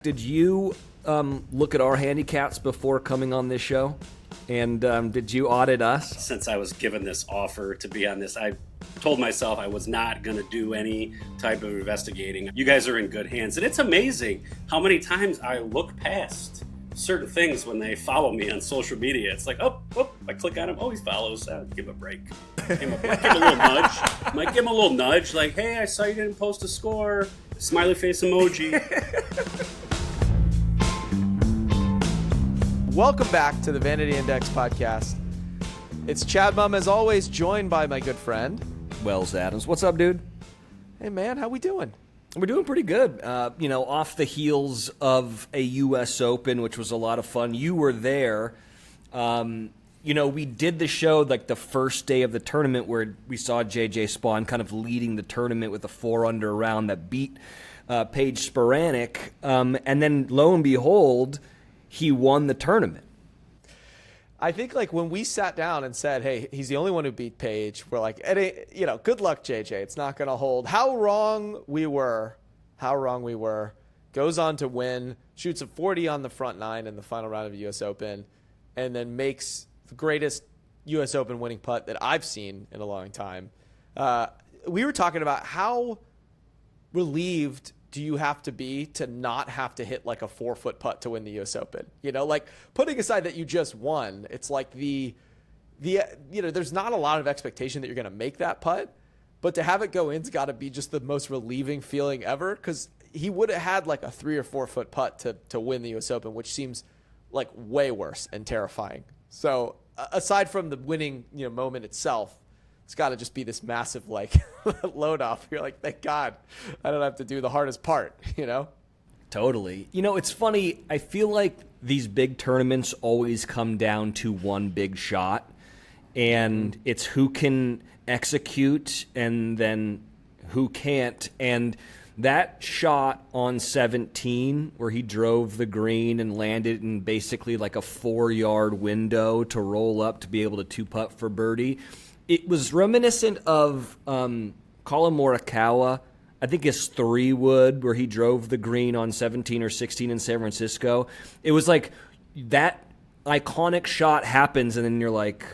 Did you look at our handicaps before coming on this show? And did you audit us? Since I was given this offer to be on this, I told myself I was not going to do any type of investigating. You guys are in good hands. And it's amazing how many times I look past certain things when they follow me on social media. It's like, oh, I click on him. Oh, he follows. Give him a break. Give him a little nudge. Might give him a little nudge. Like, hey, I saw you didn't post a score. Smiley face emoji. Welcome back to the Vanity Index Podcast. It's Chad Mum, as always, joined by my good friend Wells Adams. What's up, dude? Hey, man, how we doing? We're doing pretty good. Off the heels of a U.S. Open, which was a lot of fun. You were there. We did the show like the first day of the tournament where we saw J.J. Spaun kind of leading the tournament with a 4-under round that beat Paige Spiranek. And then, lo and behold, he won the tournament. I think like when we sat down and said, hey, he's the only one who beat Paige, we're like, good luck, JJ. It's not going to hold. How wrong we were. Goes on to win, shoots a 40 on the front nine in the final round of the U.S. Open, and then makes the greatest U.S. Open winning putt that I've seen in a long time. We were talking about how relieved do you have to be to not have to hit like a 4-foot putt to win the U.S. Open? Like putting aside that you just won, it's like there's not a lot of expectation that you're going to make that putt, but to have it go in's got to be just the most relieving feeling ever, because he would have had like a 3 or 4 foot putt to win the U.S. Open, which seems like way worse and terrifying. So aside from the winning moment itself, it's got to just be this massive like load off. You're like, thank God I don't have to do the hardest part, Totally. It's funny. I feel like these big tournaments always come down to one big shot, and it's who can execute and then who can't. And that shot on 17 where he drove the green and landed in basically like a 4-yard window to roll up to be able to 2-putt for birdie. It was reminiscent of Colin Morikawa, I think his 3-wood, where he drove the green on 17 or 16 in San Francisco. It was like that iconic shot happens, and then you're like,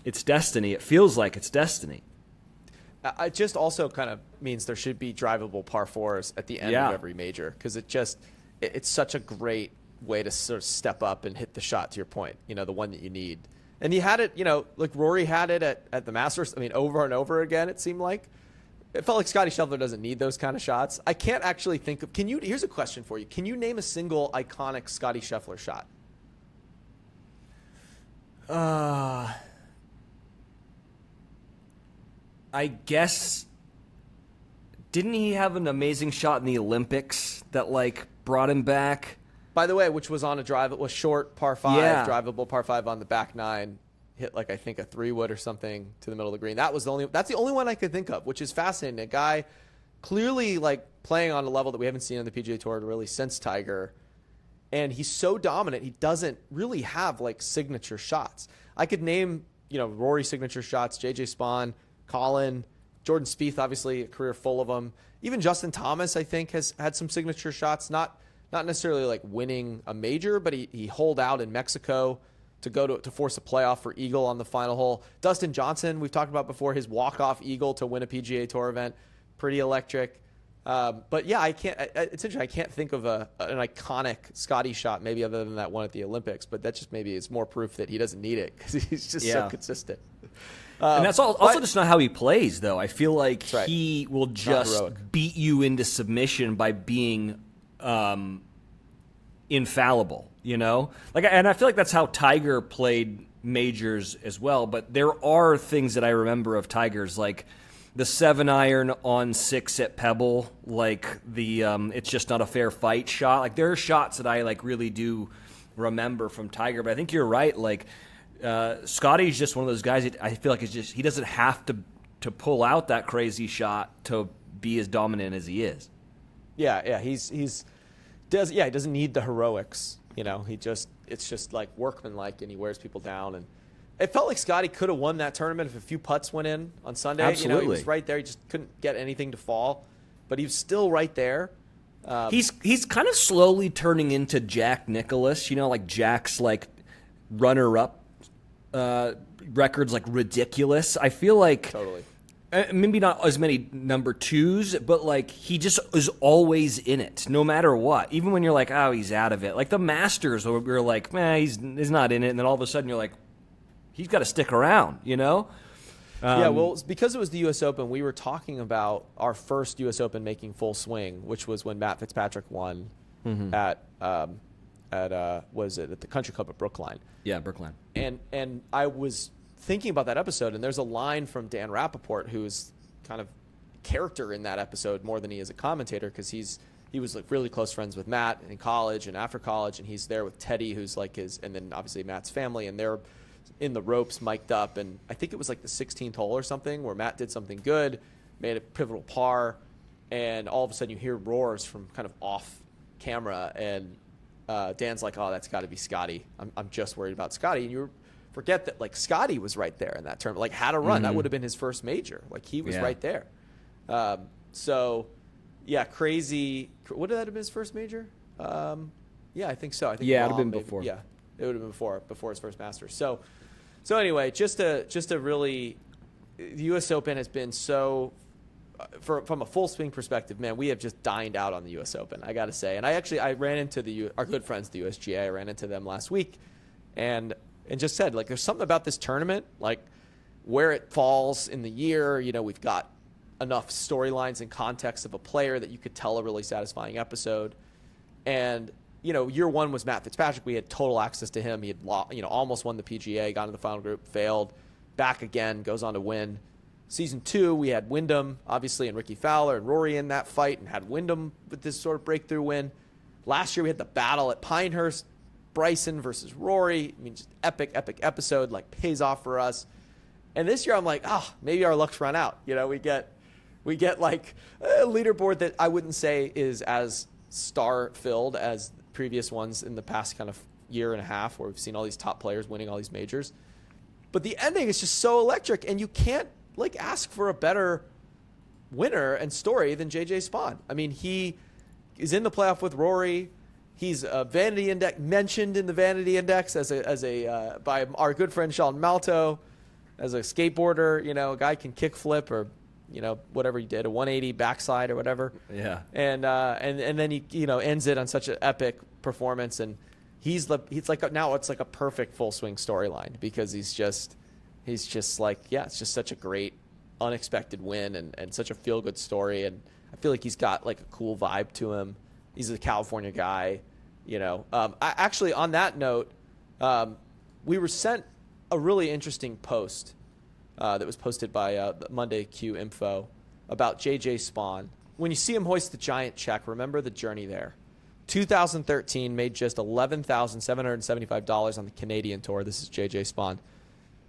it's destiny. It feels like it's destiny. It just also kind of means there should be drivable par 4s at the end of every major, because it's such a great way to sort of step up and hit the shot, to your point, the one that you need. And he had it, like Rory had it at the Masters. I mean, over and over again, it seemed like. It felt like Scottie Scheffler doesn't need those kind of shots. I can't actually think of – here's a question for you. Can you name a single iconic Scottie Scheffler shot? I guess – didn't he have an amazing shot in the Olympics that, like, brought him back? By the way, which was on a drive, it was short par 5, drivable par 5 on the back 9, hit like I think a 3-wood or something to the middle of the green. That's the only one I could think of, which is fascinating. A guy clearly like playing on a level that we haven't seen on the PGA Tour really since Tiger, and he's so dominant. He doesn't really have like signature shots. I could name Rory signature shots, JJ Spaun, Colin, Jordan Spieth, obviously a career full of them. Even Justin Thomas, I think, has had some signature shots. Not necessarily like winning a major, but he holed out in Mexico to go to force a playoff for eagle on the final hole. Dustin Johnson, we've talked about before, his walk-off eagle to win a PGA Tour event, pretty electric. But yeah, it's interesting. I can't think of an iconic Scottie shot, maybe other than that one at the Olympics, but that just maybe is more proof that he doesn't need it because he's just so consistent. And that's also just not how he plays, though. I feel like he will just beat you into submission by being infallible, and I feel like that's how Tiger played majors as well. But there are things that I remember of Tiger's, like the 7-iron on 6 at Pebble, like the it's just not a fair fight shot. Like there are shots that I like really do remember from Tiger. But I think you're right. Like Scottie's just one of those guys. I feel like he doesn't have to pull out that crazy shot to be as dominant as he is. Yeah, he doesn't need the heroics. It's just like workmanlike, and he wears people down. And it felt like Scottie could have won that tournament if a few putts went in on Sunday. Absolutely. He was right there. He just couldn't get anything to fall, but he was still right there. He's kind of slowly turning into Jack Nicklaus, like Jack's like runner-up records, like ridiculous. I feel like Totally. Maybe not as many number twos, but like he just is always in it, no matter what. Even when you're like, oh, he's out of it. Like the Masters, where we're like, man, he's not in it, and then all of a sudden you're like, he's got to stick around, Yeah, well, because it was the U.S. Open, we were talking about our first U.S. Open making full swing, which was when Matt Fitzpatrick won at was it at the Country Club at Brookline? Yeah, Brookline. And I was thinking about that episode, and there's a line from Dan Rappaport, who's kind of character in that episode more than he is a commentator, because he was like really close friends with Matt in college and after college, and he's there with Teddy, who's like his, and then obviously Matt's family, and they're in the ropes, mic'd up, and I think it was like the 16th hole or something where Matt did something good, made a pivotal par, and all of a sudden you hear roars from kind of off camera, and Dan's like, oh, that's got to be Scotty. I'm just worried about Scotty. And you forget that like Scotty was right there in that tournament, like had a run. That would have been his first major. Like he was right there. So yeah, crazy. Would that have been his first major? Yeah, I think so. I think it would have been before. Yeah, it would have been before his first Masters. So anyway, just to really, the U.S. Open has been so, from a full swing perspective, man, we have just dined out on the U.S. Open, I got to say. And I ran into our good friends, the USGA. I ran into them last week and just said, like, there's something about this tournament, like where it falls in the year. We've got enough storylines and context of a player that you could tell a really satisfying episode. And year one was Matt Fitzpatrick. We had total access to him. He had almost won the PGA, got into the final group, failed, back again, goes on to win. Season 2, we had Wyndham, obviously, and Ricky Fowler and Rory in that fight, and had Wyndham with this sort of breakthrough win. Last year, we had the battle at Pinehurst, Bryson versus Rory. I mean, just epic episode, like pays off for us. And this year, I'm like, maybe our luck's run out. We get like a leaderboard that I wouldn't say is as star-filled as previous ones in the past kind of year and a half, where we've seen all these top players winning all these majors. But the ending is just so electric, and you can't ask for a better winner and story than JJ Spaun. I mean, he is in the playoff with Rory. He's a Vanity Index, mentioned in the Vanity Index by our good friend Sean Malto as a skateboarder. A guy can kick flip or whatever he did, a 180 backside or whatever. Yeah. And then he ends it on such an epic performance, and he's like now it's like a perfect full swing storyline, because he's just like, yeah, it's just such a great unexpected win and such a feel good story, and I feel like he's got like a cool vibe to him. He's a California guy, actually, on that note, we were sent a really interesting post that was posted by Monday Q Info about JJ Spaun. When you see him hoist the giant check, remember the journey there. 2013 made just $11,775 on the Canadian Tour. This is JJ Spaun.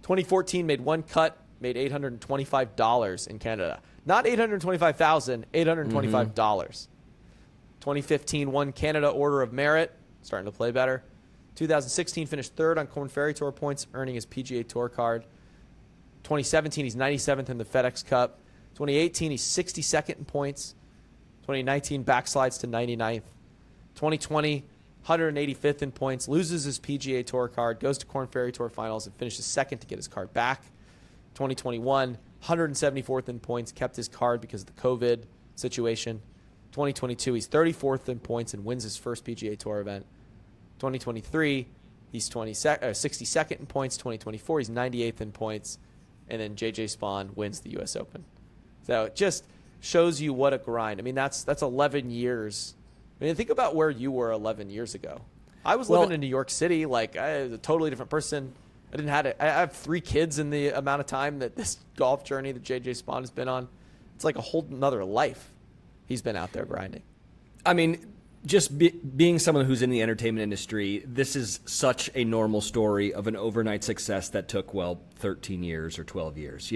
2014 made one cut, made $825 in Canada. Not $825,000, $825. 2015 won Canada Order of Merit, starting to play better. 2016 finished third on Korn Ferry Tour points, earning his PGA Tour card. 2017 he's 97th in the FedEx Cup. 2018 he's 62nd in points. 2019 backslides to 99th. 2020 185th in points, loses his PGA Tour card, goes to Korn Ferry Tour Finals and finishes second to get his card back. 2021 174th in points, kept his card because of the COVID situation. 2022 he's 34th in points and wins his first PGA Tour event. 2023 he's 62nd in points. 2024 he's 98th in points, and then JJ Spaun wins the U.S. Open. So it just shows you what a grind. I mean, that's 11 years. I mean, think about where you were 11 years ago. I was living in New York City. Like, I was a totally different person. I have 3 kids in the amount of time that this golf journey that JJ Spaun has been on. It's like a whole nother life he's been out there grinding. I mean, just being someone who's in the entertainment industry, this is such a normal story of an overnight success that took, 13 years or 12 years.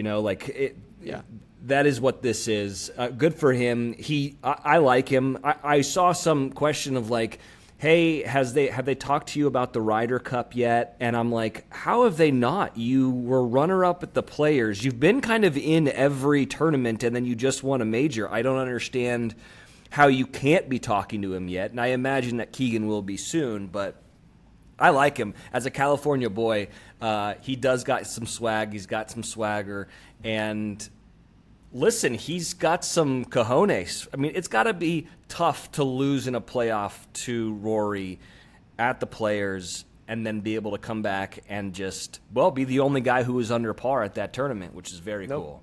That is what this is. Good for him. I like him. I saw some question of like, hey, have they talked to you about the Ryder Cup yet? And I'm like, how have they not? You were runner-up at the Players. You've been kind of in every tournament, and then you just won a major. I don't understand how you can't be talking to him yet. And I imagine that Keegan will be soon, but I like him. As a California boy, he does got some swag. He's got some swagger. And listen, he's got some cojones. I mean, it's got to be tough to lose in a playoff to Rory at the Players and then be able to come back and just, well, be the only guy who was under par at that tournament, which is very cool.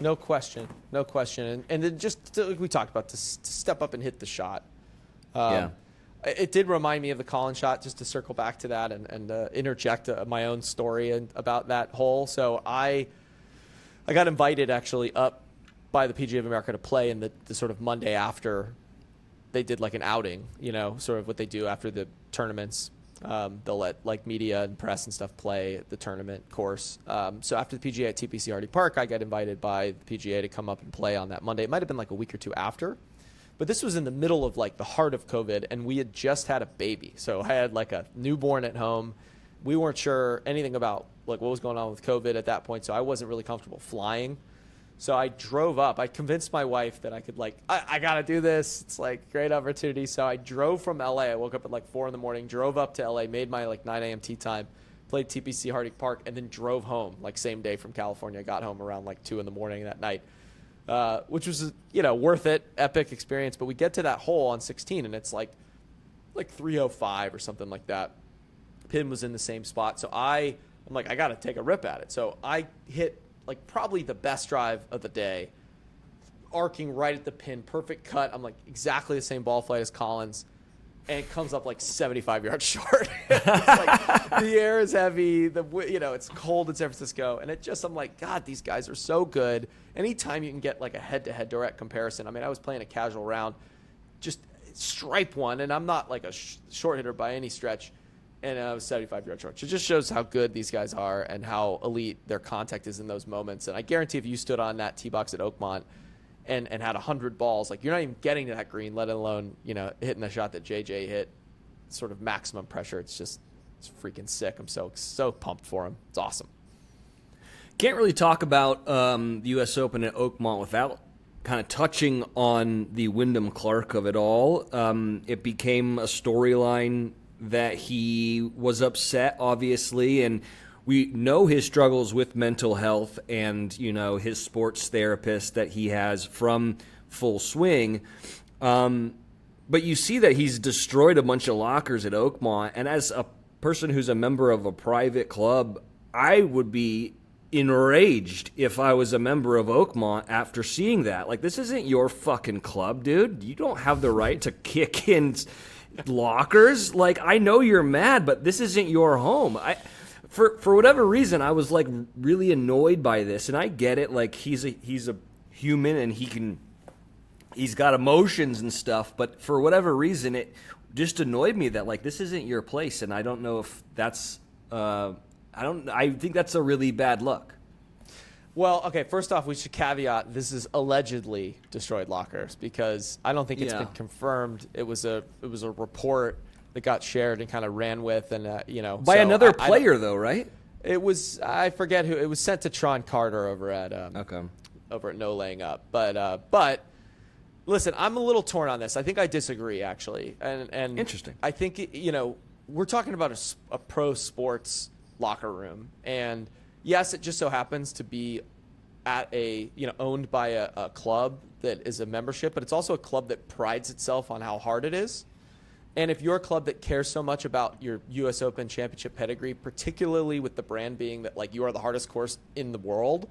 No question. No question. And then just like we talked about, to step up and hit the shot. It did remind me of the Collins shot, just to circle back to that and interject my own story about that hole. So I got invited actually up by the PGA of America to play in the sort of Monday after they did like an outing, sort of what they do after the tournaments. They'll let like media and press and stuff play the tournament course. So after the PGA at TPC Hardy Park, I got invited by the PGA to come up and play on that Monday. It might have been like a week or two after, but this was in the middle of like the heart of COVID, and we had just had a baby. So I had like a newborn at home. We weren't sure anything about like what was going on with COVID at that point, so I wasn't really comfortable flying. So I drove up. I convinced my wife that I could I got to do this. It's like great opportunity. So I drove from LA. I woke up at like 4 a.m, drove up to LA, made my like 9 a.m. tee time, played TPC Hardy Park, and then drove home like same day from California. Got home around like 2 a.m. that night, which was, worth it, epic experience. But we get to that hole on 16 and it's like 305 or something like that. Pin was in the same spot. So I'm like, I got to take a rip at it. So I hit like probably the best drive of the day, arcing right at the pin, perfect cut. I'm like exactly the same ball flight as Collins, and it comes up like 75 yards short. It's like the air is heavy, it's cold in San Francisco, and I'm like, God, these guys are so good. Anytime you can get like a head-to-head direct comparison. I mean, I was playing a casual round, just stripe one, and I'm not like a short hitter by any stretch. And I was 75 yards short. It just shows how good these guys are and how elite their contact is in those moments. And I guarantee if you stood on that tee box at Oakmont and had 100 balls, like you're not even getting to that green, let alone, hitting the shot that JJ hit, sort of maximum pressure. It's freaking sick. I'm so pumped for him. It's awesome. Can't really talk about the U.S. Open at Oakmont without kind of touching on the Wyndham Clark of it all. It became a storyline that he was upset, obviously, and we know his struggles with mental health and, his sports therapist that he has from Full Swing. But you see that he's destroyed a bunch of lockers at Oakmont, and as a person who's a member of a private club, I would be enraged if I was a member of Oakmont after seeing that. Like, this isn't your fucking club, dude. You don't have the right to kick in lockers. Like, I know you're mad, but this isn't your home. For whatever reason, I was like really annoyed by this, and I get it. Like, he's a human and he's got emotions and stuff, but for whatever reason, it just annoyed me that like this isn't your place, and I don't know if that's I think that's a really bad look. Well, okay, first off, we should caveat this is allegedly destroyed lockers because I don't think it's been confirmed. It was a report that got shared and kind of ran with, and by another player though, right? It was, I forget who. It was sent to Tron Carter over at No Laying Up. But listen, I'm a little torn on this. I think I disagree actually. And interesting. I think we're talking about a pro sports locker room, and yes, it just so happens to be at owned by a club that is a membership, but it's also a club that prides itself on how hard it is. And if you're a club that cares so much about your U.S. Open championship pedigree, particularly with the brand being that like you are the hardest course in the world,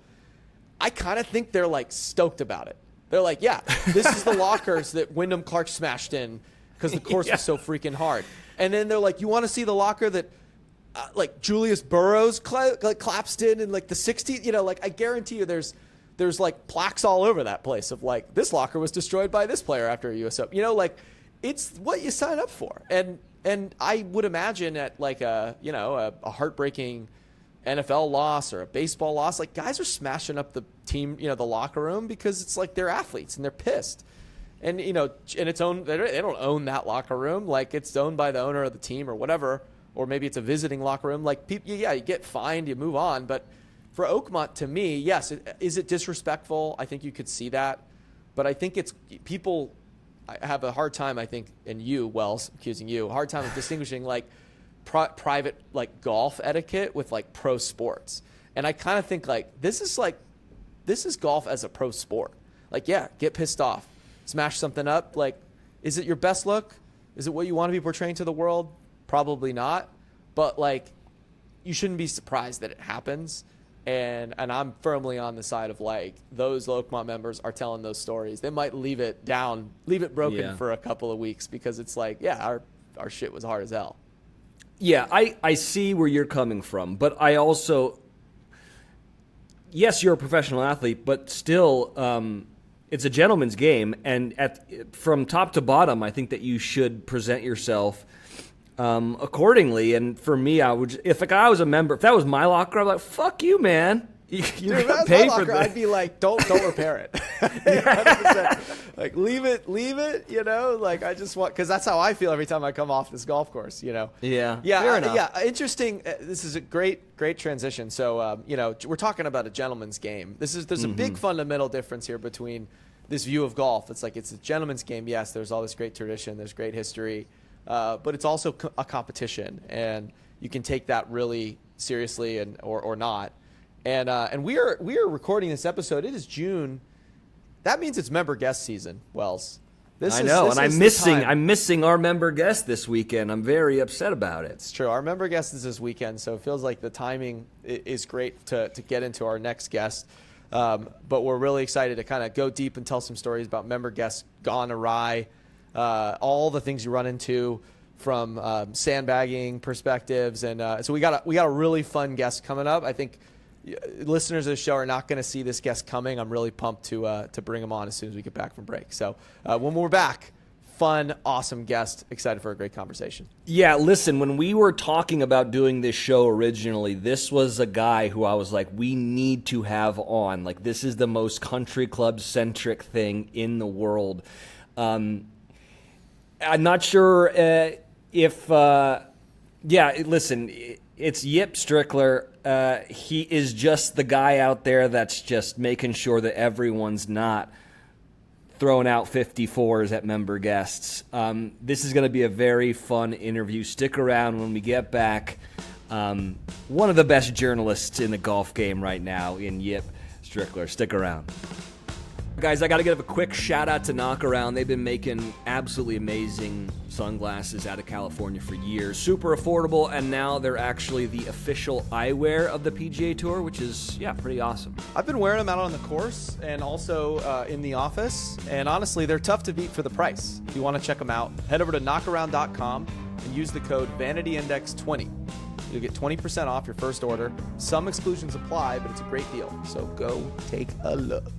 I kind of think they're like stoked about it. They're like, yeah, this is the lockers that Wyndham Clark smashed in because the course was so freaking hard. And then they're like, you want to see the locker that like Julius Burrows collapsed in like the 60s? Like I guarantee you there's like plaques all over that place of like this locker was destroyed by this player after a U.S. Open. Like it's what you sign up for. And I would imagine at like a heartbreaking NFL loss or a baseball loss, like guys are smashing up the team, the locker room because it's like they're athletes and they're pissed. And, and it's owned, they don't own that locker room. Like it's owned by the owner of the team or whatever, or maybe it's a visiting locker room. Like people, you get fined, you move on. But for Oakmont, to me, yes, is it disrespectful? I think you could see that. But I think it's people I have a hard time, I think, and you, Wells, accusing you, a hard time of distinguishing like private like golf etiquette with like pro sports. And I kind of think like this is golf as a pro sport. Like, yeah, get pissed off, smash something up. Like, is it your best look? Is it what you want to be portraying to the world? Probably not. But like, you shouldn't be surprised that it happens. And I'm firmly on the side of like those Oakmont members are telling those stories. They might leave it broken for a couple of weeks because it's like, yeah, our shit was hard as hell. Yeah, I see where you're coming from, but I also, yes, you're a professional athlete, but still, it's a gentleman's game, and from top to bottom, I think that you should present yourself accordingly. And for me, if I was a member, if that was my locker, I'd be like, "Fuck you, man! You're gonna pay for this." I'd be like, "Don't repair it." 100%. Like, leave it. You know, like I just want, because that's how I feel every time I come off this golf course. You know. Yeah. Fair enough. Yeah. Interesting. This is a great transition. So, you know, we're talking about a gentleman's game. There's a big fundamental difference here between this view of golf. It's like it's a gentleman's game. Yes, there's all this great tradition. There's great history. But it's also a competition, and you can take that really seriously or not. And we are recording this episode. It is June. That means it's member guest season, Wells. I'm missing our member guest this weekend. I'm very upset about it. It's true. Our member guest is this weekend, so it feels like the timing is great to get into our next guest. But we're really excited to kind of go deep and tell some stories about member guests gone awry. All the things you run into from sandbagging perspectives, and so we got a really fun guest coming up. I think listeners of the show are not going to see this guest coming. I'm really pumped to bring him on as soon as we get back from break. So when we're back, fun, awesome guest, excited for a great conversation. Yeah, listen, when we were talking about doing this show originally, this was a guy who I was like, we need to have on. Like, this is the most country club centric thing in the world. I'm not sure listen, it's Yip Strickler. He is just the guy out there that's just making sure that everyone's not throwing out 54s at member guests. This is going to be a very fun interview. Stick around when we get back. One of the best journalists in the golf game right now in Yip Strickler. Stick around. Guys, I got to give a quick shout out to Knockaround. They've been making absolutely amazing sunglasses out of California for years. Super affordable, and now they're actually the official eyewear of the PGA Tour, which is, pretty awesome. I've been wearing them out on the course and also in the office, and honestly, they're tough to beat for the price. If you want to check them out, head over to knockaround.com and use the code VanityIndex20. You'll get 20% off your first order. Some exclusions apply, but it's a great deal, so go take a look.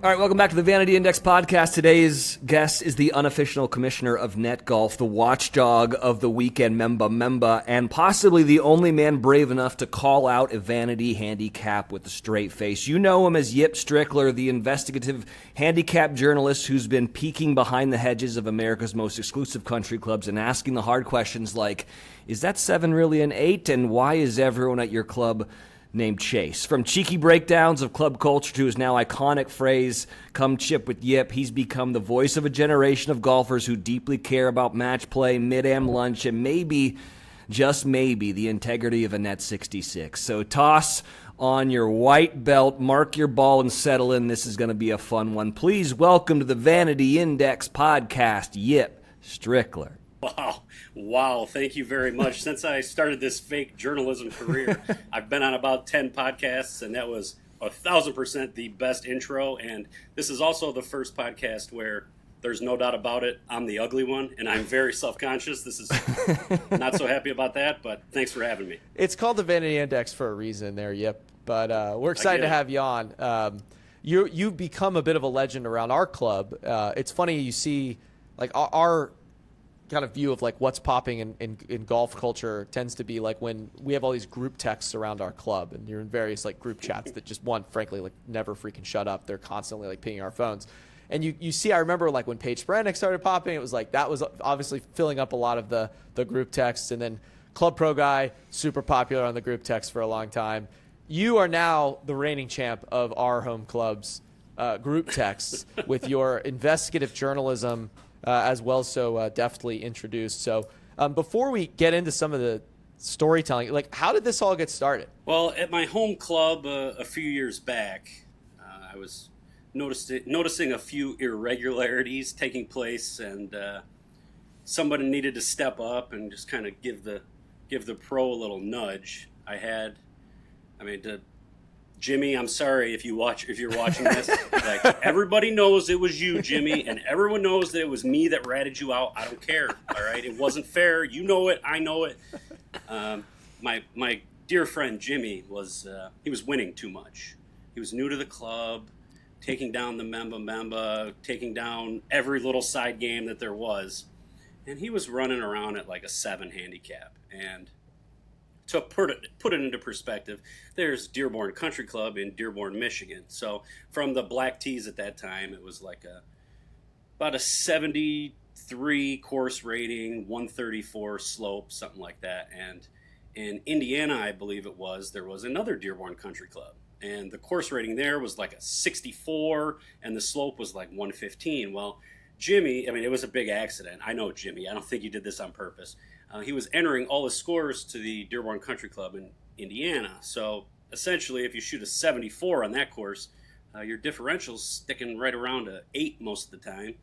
All right, welcome back to the Vanity Index Podcast. Today's guest is the unofficial commissioner of net golf, the watchdog of the weekend member, and possibly the only man brave enough to call out a vanity handicap with a straight face. You know him as Yip Strickler, the investigative handicap journalist who's been peeking behind the hedges of America's most exclusive country clubs and asking the hard questions like, is that 7 really an 8, and why is everyone at your club named Chase? From cheeky breakdowns of club culture to his now iconic phrase, "Come chip with Yip," he's become the voice of a generation of golfers who deeply care about match play, mid-am lunch, and maybe, just maybe, the integrity of a net 66. So toss on your white belt, mark your ball, and settle in. This is going to be a fun one. Please welcome to the Vanity Index Podcast, Yip Strickler. Wow. Thank you very much. Since I started this fake journalism career, I've been on about 10 podcasts, and that was 1,000% the best intro. And this is also the first podcast where there's no doubt about it, I'm the ugly one, and I'm very self-conscious. This is not so happy about that, but thanks for having me. It's called the Vanity Index for a reason there, Yip. But we're excited to have you on. You've become a bit of a legend around our club. It's funny, you see, like, our kind of view of like what's popping in golf culture tends to be like when we have all these group texts around our club, and you're in various like group chats that just frankly like never freaking shut up. They're constantly like pinging our phones. And you see, I remember like when Paige Brannick started popping, it was like that was obviously filling up a lot of the group texts. And then Club Pro Guy, super popular on the group text for a long time. You are now the reigning champ of our home club's group texts with your investigative journalism as well so deftly introduced. So before we get into some of the storytelling, like, how did this all get started? Well, at my home club a few years back, I was noticing a few irregularities taking place, and somebody needed to step up and just kind of give the pro a little nudge. Jimmy, I'm sorry if you're watching this. Like, everybody knows it was you, Jimmy, and everyone knows that it was me that ratted you out. I don't care. All right, it wasn't fair. You know it. I know it. My dear friend Jimmy was winning too much. He was new to the club, taking down the Memba, taking down every little side game that there was, and he was running around at like a 7 handicap. And to put it into perspective, there's Dearborn Country Club in Dearborn, Michigan. So from the black tees at that time, it was like about a 73 course rating, 134 slope, something like that. And in Indiana, I believe there was another Dearborn Country Club. And the course rating there was like a 64, and the slope was like 115. Well, Jimmy, it was a big accident. I know Jimmy. I don't think he did this on purpose. He was entering all his scores to the Dearborn Country Club in Indiana. So essentially, if you shoot a 74 on that course, your differential's sticking right around a 8 most of the time.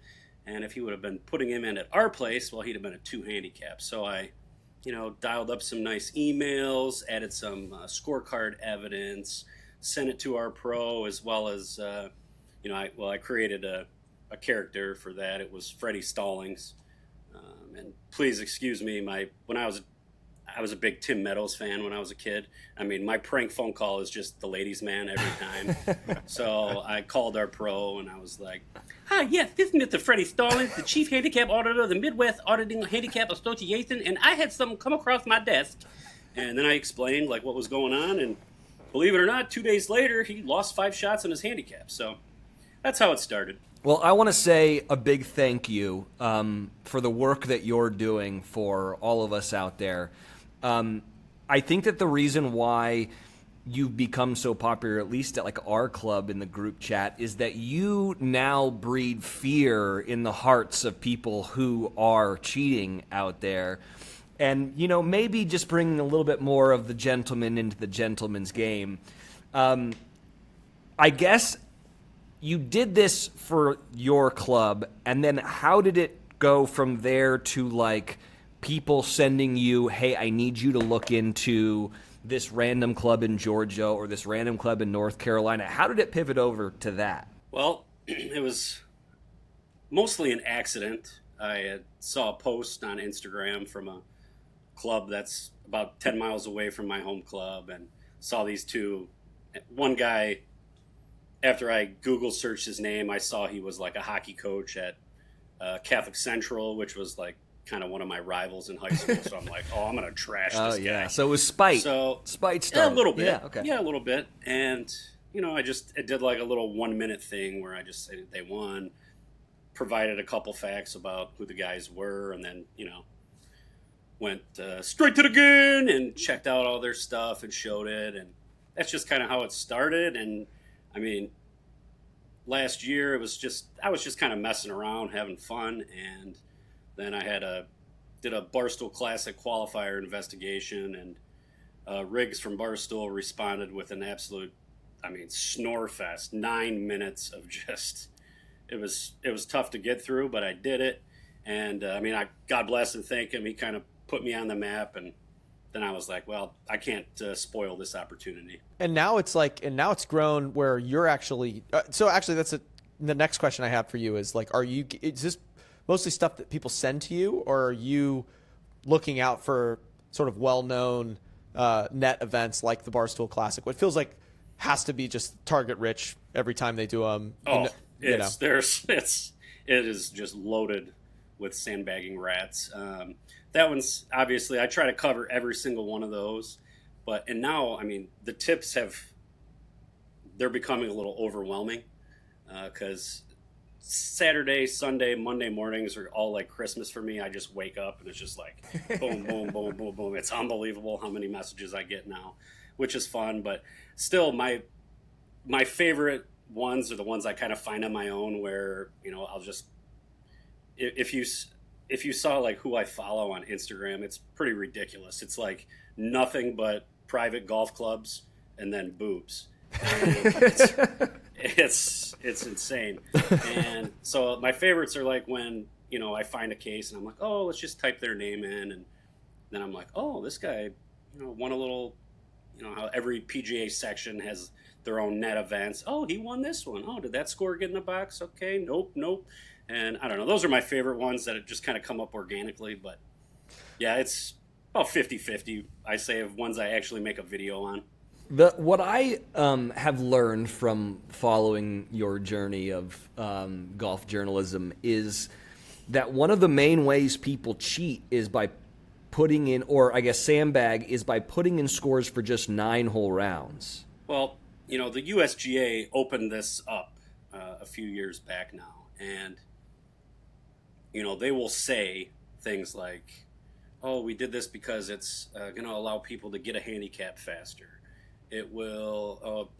And if he would have been putting him in at our place, well, he'd have been a 2 handicap. So I, dialed up some nice emails, added some scorecard evidence, sent it to our pro, as well as, I created a character for that. It was Freddie Stallings. And please excuse me, I was a big Tim Meadows fan when I was a kid. My prank phone call is just the ladies' man every time. So I called our pro and I was like, "Hi, yes, this is Mr. Freddie Stallings, the chief handicap auditor of the Midwest Auditing Handicap Association, and I had something come across my desk." And then I explained like what was going on, and believe it or not, 2 days later, he lost 5 shots on his handicap. So that's how it started. Well, I want to say a big thank you for the work that you're doing for all of us out there. I think that the reason why you've become so popular, at least at like our club in the group chat, is that you now breed fear in the hearts of people who are cheating out there. And, maybe just bringing a little bit more of the gentleman into the gentleman's game. I guess you did this for your club, and then how did it go from there to like people sending you, "Hey, I need you to look into this random club in Georgia or this random club in North Carolina"? How did it pivot over to that? Well, it was mostly an accident. I saw a post on Instagram from a club that's about 10 miles away from my home club, and saw these two. One guy, after I Google searched his name, I saw he was like a hockey coach at Catholic Central, which was like kind of one of my rivals in high school. So I'm like, oh, I'm going to trash this guy. So it was spite. Spite started. Yeah, a little bit. Yeah, okay. Yeah, a little bit. And, I did like a little 1-minute thing where I just said they won, provided a couple facts about who the guys were, and then, went straight to the gun and checked out all their stuff and showed it. And that's just kind of how it started. And, last year I was just kind of messing around, having fun, and then I did a Barstool Classic qualifier investigation, and Riggs from Barstool responded with an absolute, snore fest. 9 minutes of just, it was tough to get through, but I did it, and I God bless and thank him. He kind of put me on the map, and then I was like, well, I can't spoil this opportunity. And now it's grown where you're actually. So actually, that's the next question I have for you is like, is this mostly stuff that people send to you, or are you looking out for sort of well-known net events like the Barstool Classic? What feels like has to be just target rich every time they do them. It is just loaded with sandbagging rats. That one's obviously, I try to cover every single one of those, and now, the tips they're becoming a little overwhelming, because Saturday, Sunday, Monday mornings are all like Christmas for me. I just wake up and it's just like boom, boom, boom, boom, boom. It's unbelievable how many messages I get now, which is fun, but still my favorite ones are the ones I kind of find on my own, where, I'll just, if you saw like who I follow on Instagram, it's pretty ridiculous. It's like nothing but private golf clubs and then boobs. And it's insane. And so my favorites are like when, I find a case and I'm like, oh, let's just type their name in. And then I'm like, oh, this guy, won a little, how every PGA section has their own net events. Oh, he won this one. Oh, did that score get in the box? Okay. Nope. And I don't know. Those are my favorite ones that have just kind of come up organically. But yeah, it's about 50-50, I say, of ones I actually make a video on. What I have learned from following your journey of golf journalism is that one of the main ways people cheat is by putting in, or I guess sandbag, is by putting in scores for just 9-hole rounds. Well, the USGA opened this up a few years back now, and they will say things like, oh, we did this because it's going to allow people to get a handicap faster. It will,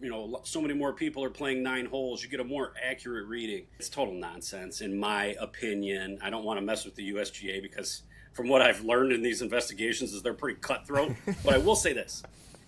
so many more people are playing 9 holes. You get a more accurate reading. It's total nonsense, in my opinion. I don't want to mess with the USGA because from what I've learned in these investigations is they're pretty cutthroat. But I will say this.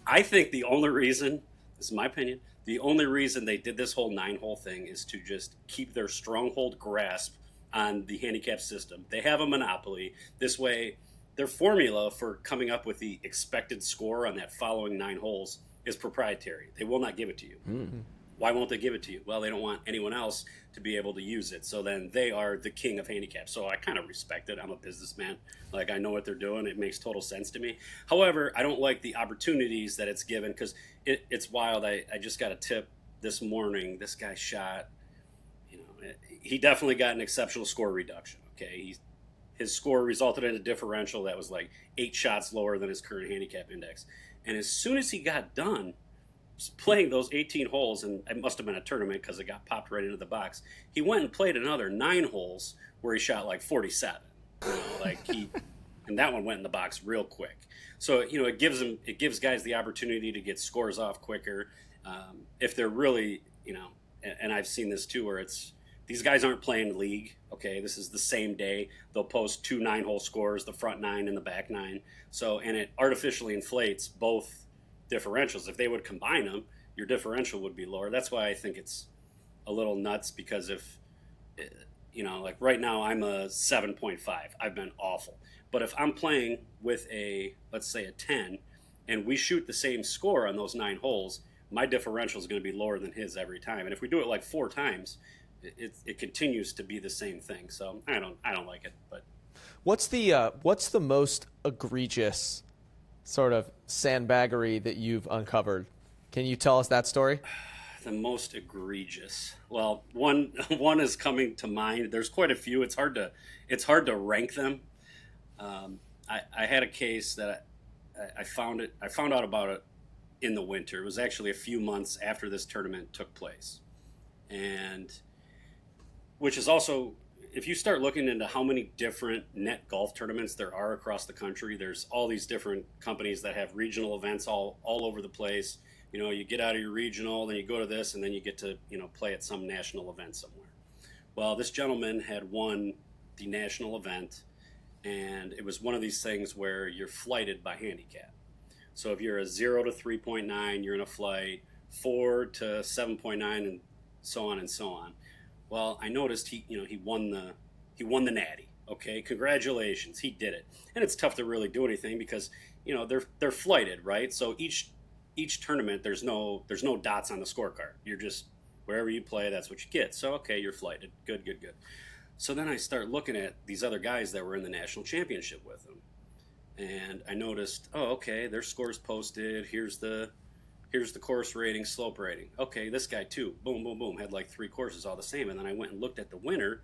I think the only reason, this is my opinion, the only reason they did this whole 9-hole thing is to just keep their stronghold grasp on the handicap system. They have a monopoly. This way, their formula for coming up with the expected score on that following 9 holes is proprietary. They will not give it to you. Mm-hmm. Why won't they give it to you? Well, they don't want anyone else to be able to use it. So then they are the king of handicaps. So I kind of respect it. I'm a businessman. Like, I know what they're doing. It makes total sense to me. However, I don't like the opportunities that it's given, because it's wild. I just got a tip this morning. This guy shot, he definitely got an exceptional score reduction. Okay. His score resulted in a differential that was like 8 shots lower than his current handicap index. And as soon as he got done playing those 18 holes, and it must have been a tournament because it got popped right into the box, he went and played another 9 holes where he shot like 47. And that one went in the box real quick. So, it gives guys the opportunity to get scores off quicker. If they're really, and I've seen this too, where these guys aren't playing league. Okay, this is the same day. They'll post 2 9-hole scores, the front 9 and the back 9. So, and it artificially inflates both differentials. If they would combine them, your differential would be lower. That's why I think it's a little nuts, because if, like right now I'm a 7.5. I've been awful. But if I'm playing with let's say a 10, and we shoot the same score on those 9 holes, my differential is going to be lower than his every time. And if we do it like 4 times, it continues to be the same thing. So I don't like it. But what's the most egregious sort of sandbaggery that you've uncovered? Can you tell us that story? The most egregious. Well, one is coming to mind. There's quite a few. It's hard to rank them. I had a case that I found out about it in the winter. It was actually a few months after this tournament took place, and which is also, if you start looking into how many different net golf tournaments there are across the country, there's all these different companies that have regional events all over the place. You get out of your regional, then you go to this, and then you get to, play at some national event somewhere. Well, this gentleman had won the national event, and it was one of these things where you're flighted by handicap. So if you're a 0 to 3.9, you're in a flight, 4 to 7.9, and so on and so on. Well, I noticed he won the natty. Okay, congratulations, he did it. And it's tough to really do anything because they're flighted, right? So each tournament there's no dots on the scorecard. You're just wherever you play, that's what you get. So okay, you're flighted. Good. So then I start looking at these other guys that were in the national championship with him, and I noticed, oh, okay, their scores posted. Here's the course rating, slope rating. Okay, this guy too. Boom, had like 3 courses all the same. And then I went and looked at the winner,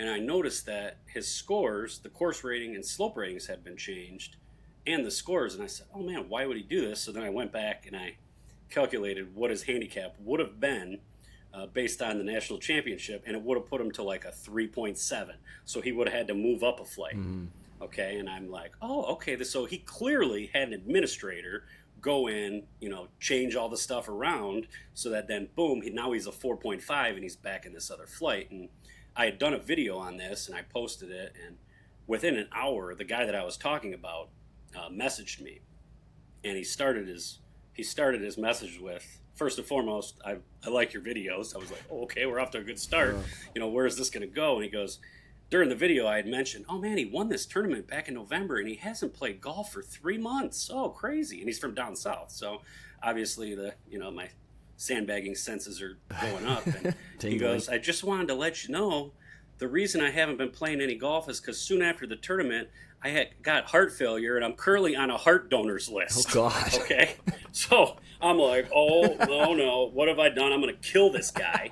and I noticed that his scores, the course rating and slope ratings had been changed, and the scores. And I said, oh man, why would he do this? So then I went back and I calculated what his handicap would have been based on the national championship, and it would have put him to like a 3.7. So he would have had to move up a flight. Mm-hmm. Okay, and I'm like, oh, okay. So he clearly had an administrator go in, change all the stuff around so that then boom, now he's a 4.5 and he's back in this other flight. And I had done a video on this and I posted it, and within an hour, the guy that I was talking about messaged me, and he started his message with, first and foremost, I like your videos. I was like, oh, okay, we're off to a good start. Where is this going to go? And he goes, during the video, I had mentioned, oh man, he won this tournament back in November and he hasn't played golf for 3 months. Oh, crazy. And he's from down south. So obviously my sandbagging senses are going up. And he goes, I just wanted to let you know, the reason I haven't been playing any golf is because soon after the tournament, I got heart failure and I'm currently on a heart donors list. Oh, God. Okay. So I'm like, oh, no, what have I done? I'm going to kill this guy.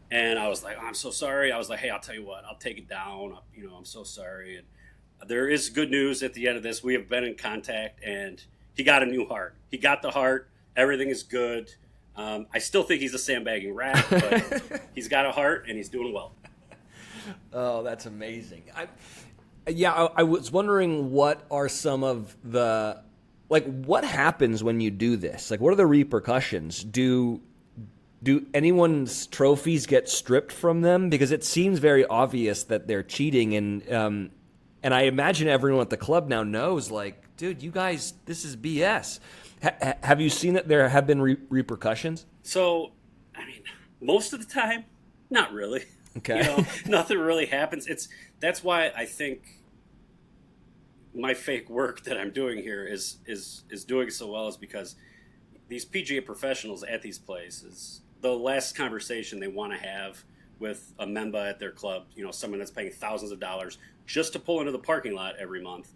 And I was like, oh, I'm so sorry. I was like, hey, I'll tell you what, I'll take it down. I'm so sorry. And there is good news at the end of this. We have been in contact, and he got a new heart. He got the heart. Everything is good. I still think he's a sandbagging rat, but he's got a heart, and he's doing well. Oh, that's amazing. I was wondering, what are some of the, what happens when you do this? What are the repercussions? Do anyone's trophies get stripped from them? Because it seems very obvious that they're cheating, and I imagine everyone at the club now knows, dude, you guys, this is BS. Have you seen that there have been repercussions? So, most of the time, not really. Okay. Nothing really happens. That's why I think my fake work that I'm doing here is doing so well, is because these PGA professionals at these places, the last conversation they want to have with a member at their club, someone that's paying thousands of dollars just to pull into the parking lot every month,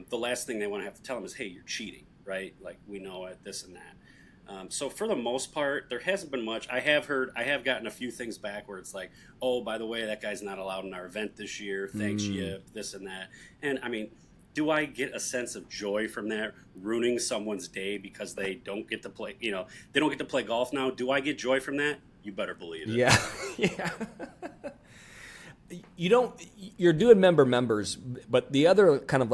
the last thing they want to have to tell them is, hey, you're cheating, right? We know it, this and that. So for the most part, there hasn't been much. I have gotten a few things back where it's like, oh, by the way, that guy's not allowed in our event this year. Thanks, Yip, this and that. And do I get a sense of joy from that, ruining someone's day because they don't get to play, they don't get to play golf now? Do I get joy from that? You better believe it. Yeah. Yeah. You're doing members, but the other kind of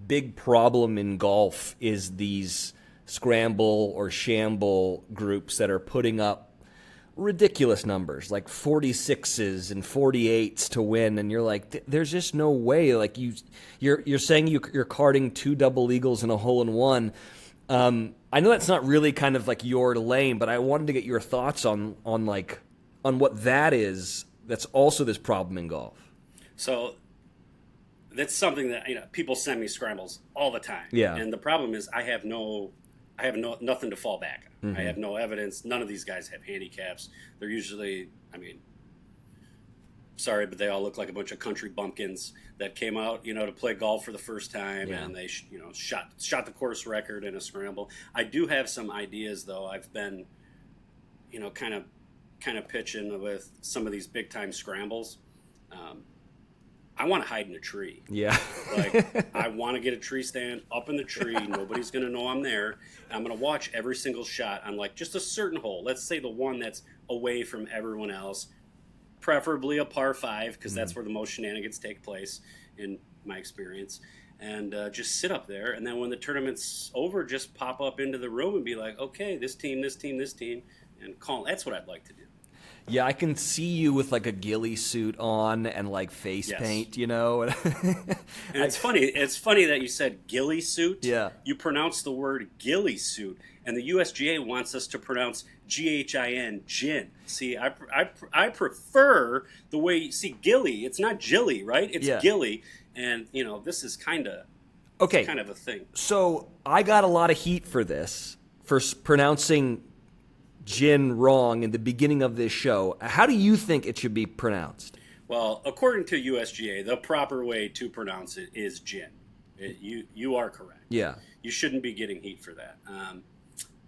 big problem in golf is these scramble or shamble groups that are putting up ridiculous numbers, like 46s and 48s to win, and you're like, there's just no way. You're saying you're carding 2 double eagles and a hole in one. I know that's not really kind of your lane, but I wanted to get your thoughts on what that is. That's also this problem in golf. So that's something that people send me scrambles all the time. Yeah, and the problem is I have nothing to fall back on. Mm-hmm. I have no evidence. None of these guys have handicaps. They're usually, sorry, but they all look like a bunch of country bumpkins that came out, to play golf for the first time, and they, shot the course record in a scramble. I do have some ideas, though. I've been, kind of pitching with some of these big time scrambles. I want to hide in a tree. Yeah. I want to get a tree stand up in the tree. Nobody's going to know I'm there. And I'm going to watch every single shot on just a certain hole. Let's say the one that's away from everyone else, preferably a par 5, because that's where the most shenanigans take place in my experience. And just sit up there. And then when the tournament's over, just pop up into the room and be like, okay, this team, and call. That's what I'd like to do. Yeah, I can see you with a ghillie suit on and face paint, And it's funny. It's funny that you said ghillie suit. Yeah. You pronounce the word ghillie suit, and the USGA wants us to pronounce GHIN, gin. See, I prefer the way you see ghillie. It's not Jilly, right? It's ghillie, and this is kind of a thing. So I got a lot of heat for this, for pronouncing gin wrong in the beginning of this show. How do you think it should be pronounced? Well, according to USGA, the proper way to pronounce it is gin. You are correct. Yeah. You shouldn't be getting heat for that.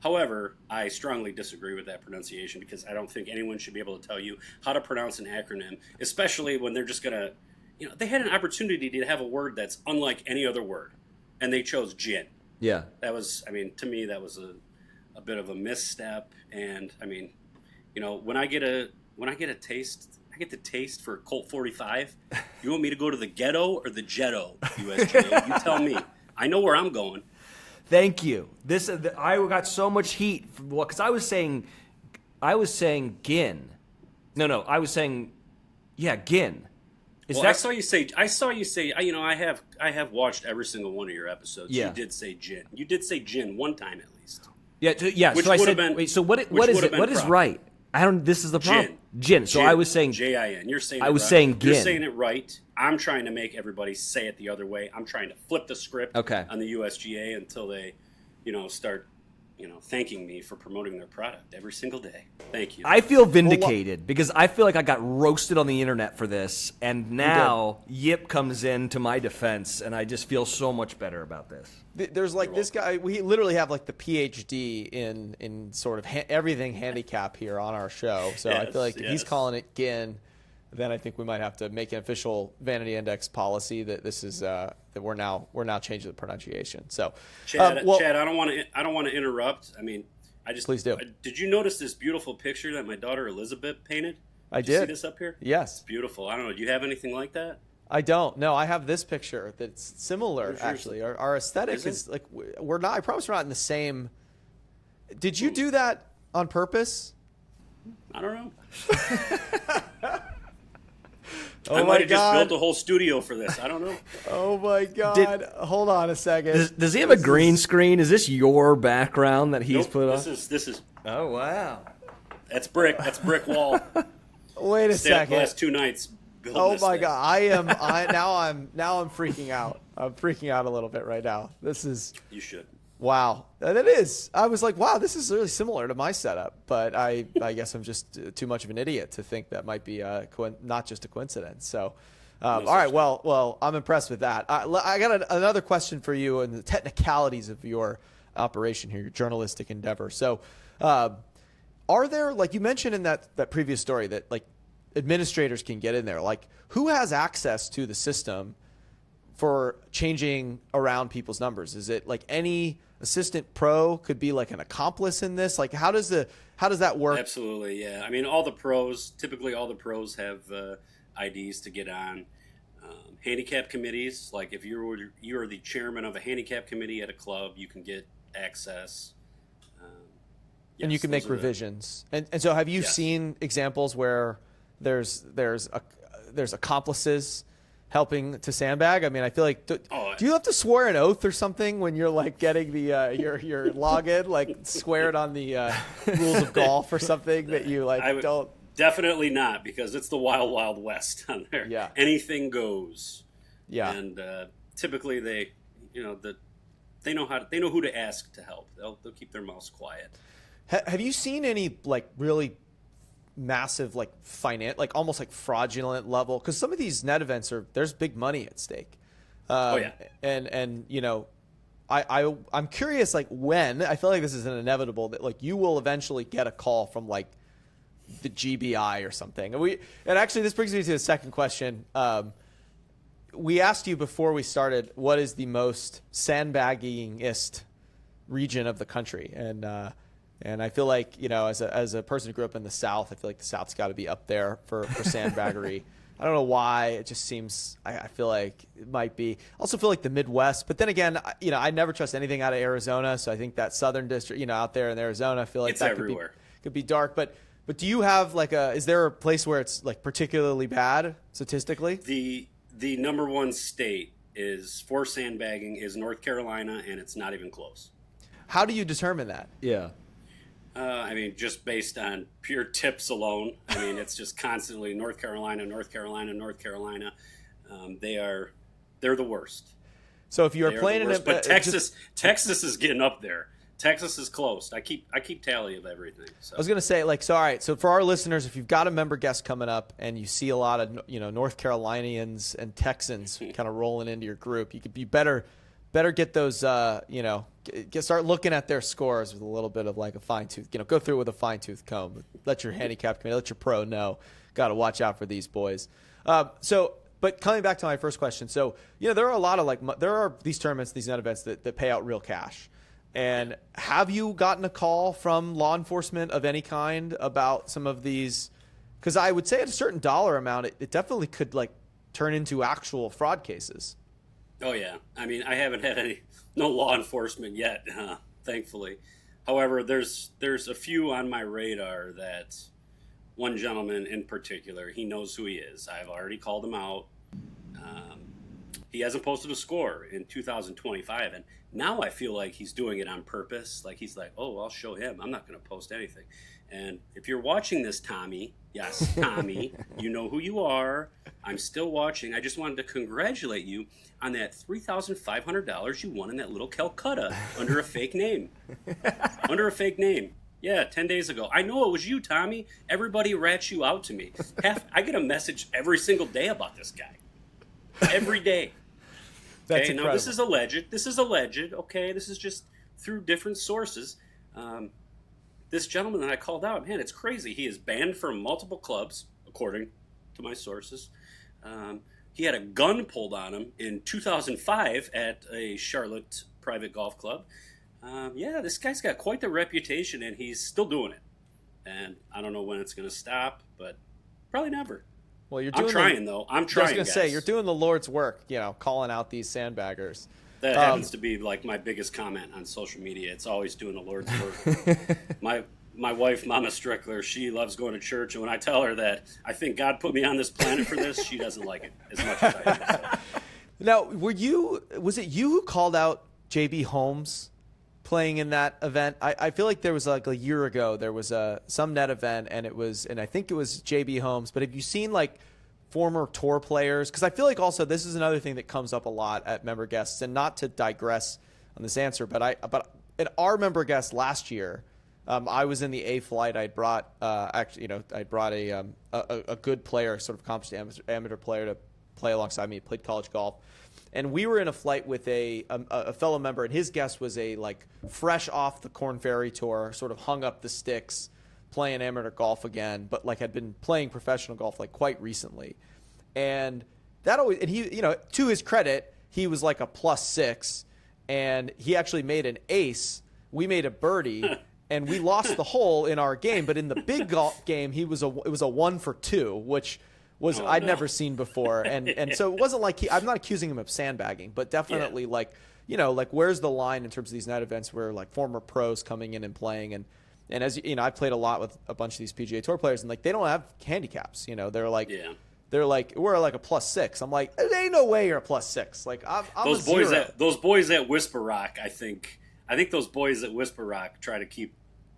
However, I strongly disagree with that pronunciation, because I don't think anyone should be able to tell you how to pronounce an acronym, especially when they're just going to, they had an opportunity to have a word that's unlike any other word, and they chose gin. Yeah. That was, to me, that was a bit of a misstep. And when I get a taste, I get the taste for Colt 45. You want me to go to the ghetto or the jetto, USGA? You tell me. I know where I'm going. Thank you. I got so much heat because I was saying Ginn. No, I was saying Ginn. I saw you say. I have watched every single one of your episodes. Yeah. You did say gin. You did say gin one time at least. Yeah. Which So I would said, have been. wait. So what is it? been What is proper. right? I don't. This is the problem. Gin. So I was saying Gin. You're saying. I it was right. saying You're gin. saying it right. I'm trying to make everybody say it the other way. I'm trying to flip the script on the USGA until they, start, thanking me for promoting their product every single day. Thank you. I feel vindicated because I feel like I got roasted on the internet for this, and now Yip comes in to my defense, and I just feel so much better about this. There's like this guy. We literally have like the PhD in sort of everything handicap here on our show. So I feel like if he's calling it Ginn, then I think we might have to make an official Vanity Index policy that this is that we're now changing the pronunciation. So, Chad, I don't want to interrupt. I mean, please do. Did you notice this beautiful picture that my daughter Elizabeth painted? I did. You see did. this up here? Yes. It's beautiful. I don't know. Do you have anything like that? I don't. No, I have this picture that's similar. Where's yours? Actually, our aesthetic is like we're not. I promise we're not in the same. Did you do that on purpose? I don't know. Oh I my might have just God. built a whole studio for this. I don't know. Oh my God! Hold on a second. Does he have a green screen? Is this your background that he's Nope, put on? This is. Oh wow! That's brick. That's brick wall. Wait a Stayed up the second. last 2 nights. building Oh this my thing. God! Now I'm freaking out. I'm freaking out a little bit right now. This is You should. wow. And it is. I was like, wow, this is really similar to my setup. But I guess I'm just too much of an idiot to think that might be not just a coincidence. So, all right. Well, I'm impressed with that. I got another question for you and the technicalities of your operation here, your journalistic endeavor. So, are there, like you mentioned in that previous story, that like administrators can get in there? Like, who has access to the system for changing around people's numbers? Is it like any assistant pro could be like an accomplice in this? Like, how does that work? Absolutely, yeah. I mean, typically all the pros have IDs to get on. Handicap committees, like if you're the chairman of a handicap committee at a club, you can get access. And you can make revisions. And so have you seen examples where there's accomplices helping to sandbag? I mean, I feel like do you have to swear an oath or something when you're like getting the your login, like swear it on the rules of golf or something that you like don't? Definitely not, because it's the wild, wild west on there. Yeah. Anything goes. Yeah. And typically they know who to ask to help. They'll keep their mouths quiet. Have you seen any like really massive like almost like fraudulent level? Because some of these net events there's big money at stake. And I'm curious, like, when I feel like this is an inevitable that like you will eventually get a call from like the GBI or something. And actually this brings me to the second question. We asked you before we started, what is the most sandbaggingest region of the country? And I feel like, as a person who grew up in the South, I feel like the South's got to be up there for sandbaggery. I don't know why. It just seems, I feel like it might be. I also feel like the Midwest. But then again, I never trust anything out of Arizona. So I think that Southern district, out there in Arizona, I feel like it's that everywhere. could be dark. But do you have is there a place where it's like particularly bad statistically? The number one state for sandbagging is North Carolina, and it's not even close. How do you determine that? Yeah. I mean, just based on pure tips alone. I mean, it's just constantly North Carolina, North Carolina, North Carolina. They're the worst. So if you are playing in but Texas is getting up there. Texas is close. I keep tally of everything. So. I was going to say, all right. So for our listeners, if you've got a member guest coming up and you see a lot of, North Carolinians and Texans kind of rolling into your group, you could be better get those, start looking at their scores with a little bit of like a fine tooth, go through it with a fine tooth comb. Let your handicap committee, let your pro know, got to watch out for these boys. But coming back to my first question, so, there are a lot of there are these tournaments, these net events that pay out real cash. And have you gotten a call from law enforcement of any kind about some of these? Because I would say at a certain dollar amount, it definitely could turn into actual fraud cases. Oh yeah, I mean, I haven't had no law enforcement yet, thankfully. However, there's a few on my radar that one gentleman in particular, he knows who he is. I've already called him out. He hasn't posted a score in 2025, and now I feel like he's doing it on purpose. Like he's like, oh, I'll show him. I'm not going to post anything. And if you're watching this, Tommy, yes, Tommy, you know who you are. I'm still watching. I just wanted to congratulate you on that $3,500 you won in that little Calcutta under a fake name. Under a fake name. Yeah, 10 days ago. I know it was you, Tommy. Everybody rats you out to me. I get a message every single day about this guy. Every day. That's okay, incredible. now this is alleged. This is alleged. Okay, this is just through different sources. This gentleman that I called out, man, it's crazy. He is banned from multiple clubs, according to my sources. He had a gun pulled on him in 2005 at a Charlotte private golf club. Yeah, this guy's got quite the reputation, and he's still doing it. And I don't know when it's going to stop, but probably never. Well, you're doing I'm trying, though. I'm trying, I was going to guys. say, you're doing the Lord's work, calling out these sandbaggers. That happens to be like my biggest comment on social media. It's always doing the Lord's work. My wife, Mama Strickler, she loves going to church, and when I tell her that I think God put me on this planet for this, she doesn't like it as much as I do. So. Now, was it you who called out JB Holmes playing in that event? I feel like there was like a year ago, there was some net event, and I think it was JB Holmes. But have you seen like former tour players? Because I feel like also this is another thing that comes up a lot at member guests, and not to digress on this answer, but at our member guest last year, I was in the A flight. I brought a good player, sort of accomplished amateur player to play alongside me. Played college golf. And we were in a flight with a fellow member, and his guest was a like fresh off the Korn Ferry tour, sort of hung up the sticks, playing amateur golf again, but like had been playing professional golf like quite recently. And that always, and he, to his credit, he was like a +6, and he actually made an ace. We made a birdie, and we lost the hole in our game. But in the big golf game, it was a 1 for 2, which was I'd never seen before, and so it wasn't like I'm not accusing him of sandbagging, but definitely like where's the line in terms of these night events where like former pros coming in and playing, and as I've played a lot with a bunch of these PGA Tour players, and like they don't have handicaps, they're like we're like a +6. I'm like, there ain't no way you're a +6. Like I'm those a boys 0. those boys at Whisper Rock, I think those boys at Whisper Rock try to keep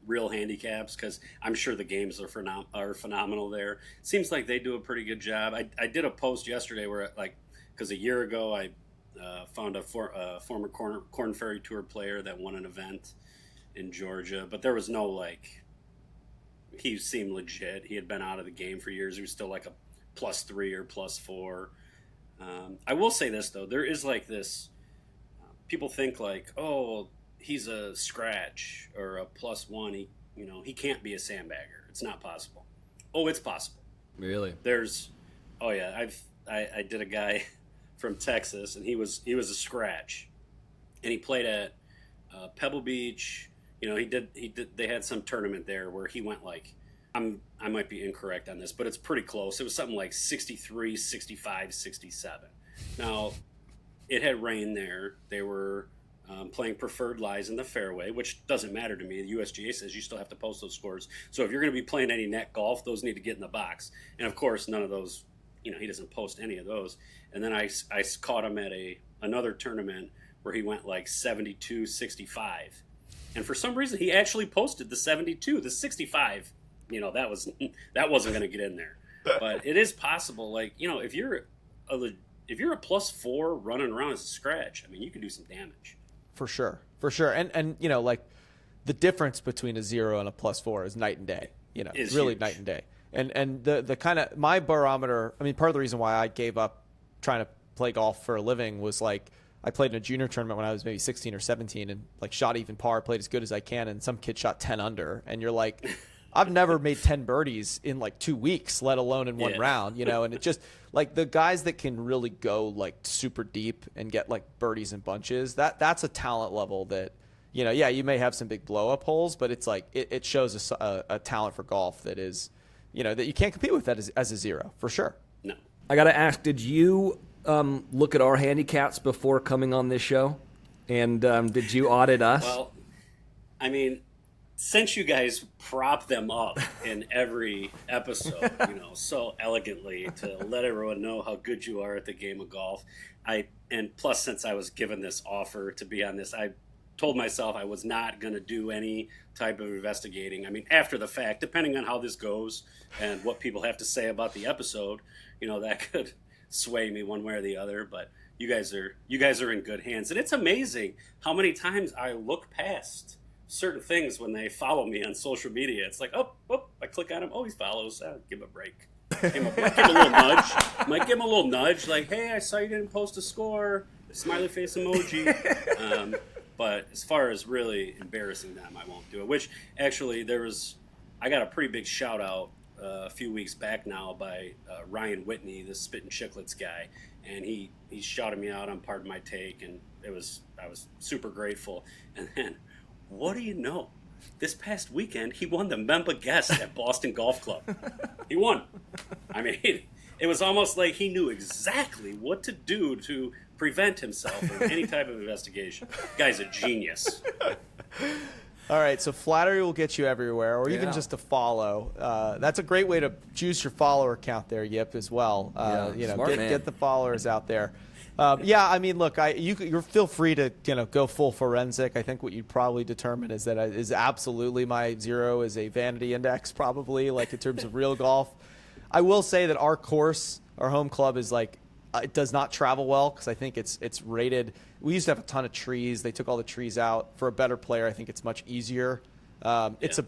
real handicaps, because I'm sure the games are phenomenal there. Seems like they do a pretty good job. I did a post yesterday where, because a year ago I found a former Korn Ferry Tour player that won an event in Georgia, but there was no he seemed legit. He had been out of the game for years. He was still like a +3 or +4. I will say this though, there is like this. People think like, oh, he's a Skratch or a +1. He can't be a sandbagger. It's not possible. Oh, it's possible. Really? I did a guy from Texas, and he was a Skratch, and he played at Pebble Beach. They had some tournament there where he went like, I might be incorrect on this, but it's pretty close. It was something like 63, 65, 67. Now, it had rained there. They were playing preferred lies in the fairway, which doesn't matter to me. The USGA says you still have to post those scores. So if you're going to be playing any net golf, those need to get in the box. And of course, none of those, he doesn't post any of those. And then I caught him at another tournament where he went like 72, 65. And for some reason, he actually posted the 72, the 65. That wasn't going to get in there. But it is possible. Like, if you're a +4 running around as a Skratch, I mean, you can do some damage. For sure. And like the difference between a 0 and a +4 is night and day. It's really huge. night and day. And the kind of my barometer, I mean, part of the reason why I gave up trying to play golf for a living was like I played in a junior tournament when I was maybe 16 or 17 and like shot even par, played as good as I can, and some kid shot 10 under, and you're like, I've never made 10 birdies in like 2 weeks, let alone in one round, and it just like the guys that can really go like super deep and get like birdies in bunches, that's a talent level that, you may have some big blow up holes, but it's like, it shows a talent for golf that is, that you can't compete with that as a 0 for sure. No. I got to ask, did you look at our handicaps before coming on this show? And did you audit us? Well, I mean, since you guys prop them up in every episode, so elegantly to let everyone know how good you are at the game of golf, and plus since I was given this offer to be on this, I told myself I was not going to do any type of investigating. I mean, after the fact, depending on how this goes and what people have to say about the episode, that could sway me one way or the other. But you guys are in good hands, and it's amazing how many times I look past certain things when they follow me on social media. It's like, oh, I click on him. Oh, he follows. Give him a break. Might give him a little nudge. Might give him a little nudge. Like, hey, I saw you didn't post a score. Smiley face emoji. But as far as really embarrassing them, I won't do it. Which actually, I got a pretty big shout out a few weeks back now by Ryan Whitney, the Spittin' Chicklets guy, and he shouted me out on Pardon My Take, and I was super grateful. And then, what do you know? This past weekend, he won the Memba Guest at Boston Golf Club. He won. I mean, it was almost like he knew exactly what to do to prevent himself from any type of investigation. Guy's a genius. All right, so flattery will get you everywhere, or even just a follow. That's a great way to juice your follower count there, Yip, as well. Get the followers out there. I mean, look, you feel free to go full forensic. I think what you'd probably determine is that is absolutely my zero is a vanity index, probably, like in terms of real golf. I will say that our course, our home club, is like it does not travel well because I think it's rated. We used to have a ton of trees. They took all the trees out. For a better player, I think it's much easier. It's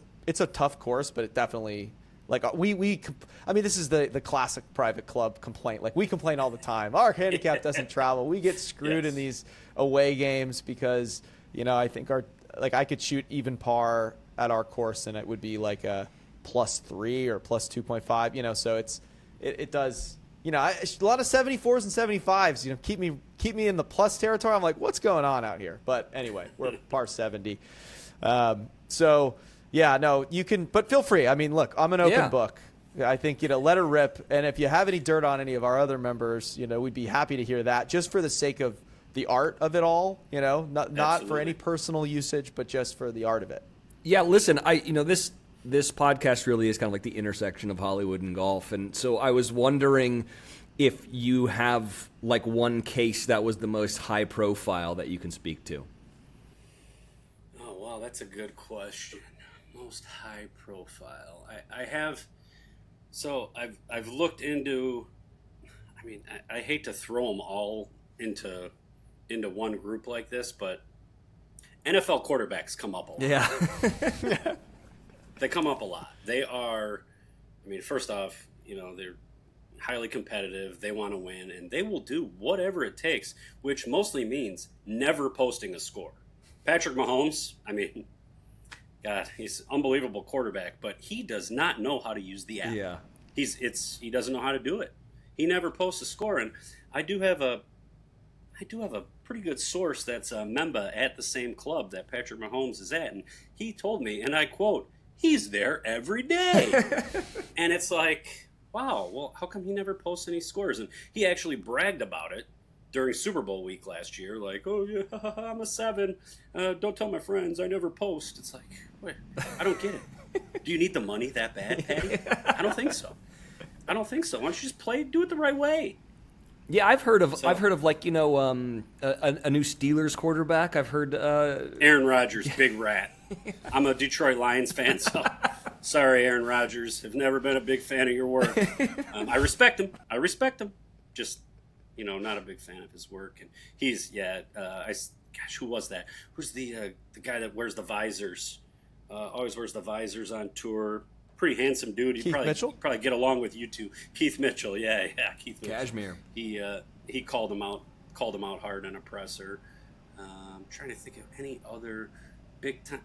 a tough course, but it definitely I mean, this is the classic private club complaint. Like, we complain all the time. Our handicap doesn't travel. We get screwed in these away games because I think I could shoot even par at our course and it would be like a +3 or +2.5. So it does. A lot of 74s and 75s, keep me in the plus territory. I'm like, what's going on out here? But anyway, we're par 70. You can, but feel free. I mean, look, I'm an open book. I think, let her rip. And if you have any dirt on any of our other members, we'd be happy to hear that, just for the sake of the art of it all, not for any personal usage, but just for the art of it. Yeah, listen, this podcast really is kind of like the intersection of Hollywood and golf. And so I was wondering if you have like one case that was the most high profile that you can speak to. Oh, wow, that's a good question. Most high profile. I have, so I've looked into, I mean, I hate to throw them all into one group like this, but NFL quarterbacks come up a lot. Yeah. They come up a lot. They are, I mean, first off, they're highly competitive. They want to win, and they will do whatever it takes, which mostly means never posting a score. Patrick Mahomes, I mean, God, he's an unbelievable quarterback, but he does not know how to use the app. Yeah. He doesn't know how to do it. He never posts a score, and I do have a pretty good source that's a member at the same club that Patrick Mahomes is at, and he told me, and I quote, he's there every day. And it's like, wow, well, how come he never posts any scores? And he actually bragged about it during Super Bowl week last year, like, oh, yeah, I'm a 7. Don't tell my friends, I never post. It's like, wait, I don't get it. Do you need the money that bad, Patty? I don't think so. Why don't you just do it the right way? Yeah, I've heard of like, a new Steelers quarterback. I've heard Aaron Rodgers, big rat. I'm a Detroit Lions fan, so sorry, Aaron Rodgers. I've never been a big fan of your work. I respect him. Just, not a big fan of his work. And he's, who was that? Who's the guy that wears the visors? Always wears the visors on tour. Pretty handsome dude. Keith Mitchell? Probably get along with you two. Keith Mitchell, yeah, Keith Mitchell. Cashmere. He called him out hard on a presser. I'm trying to think of any other big time.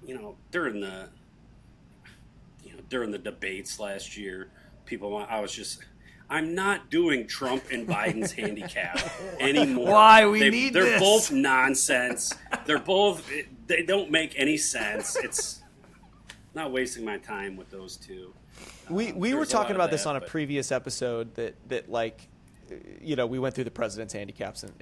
During the debates last year, I'm not doing Trump and Biden's handicap anymore. Why? They're this. Both nonsense. They don't make any sense. It's not wasting my time with those two. We were talking about this on a previous episode that like we went through the president's handicaps, and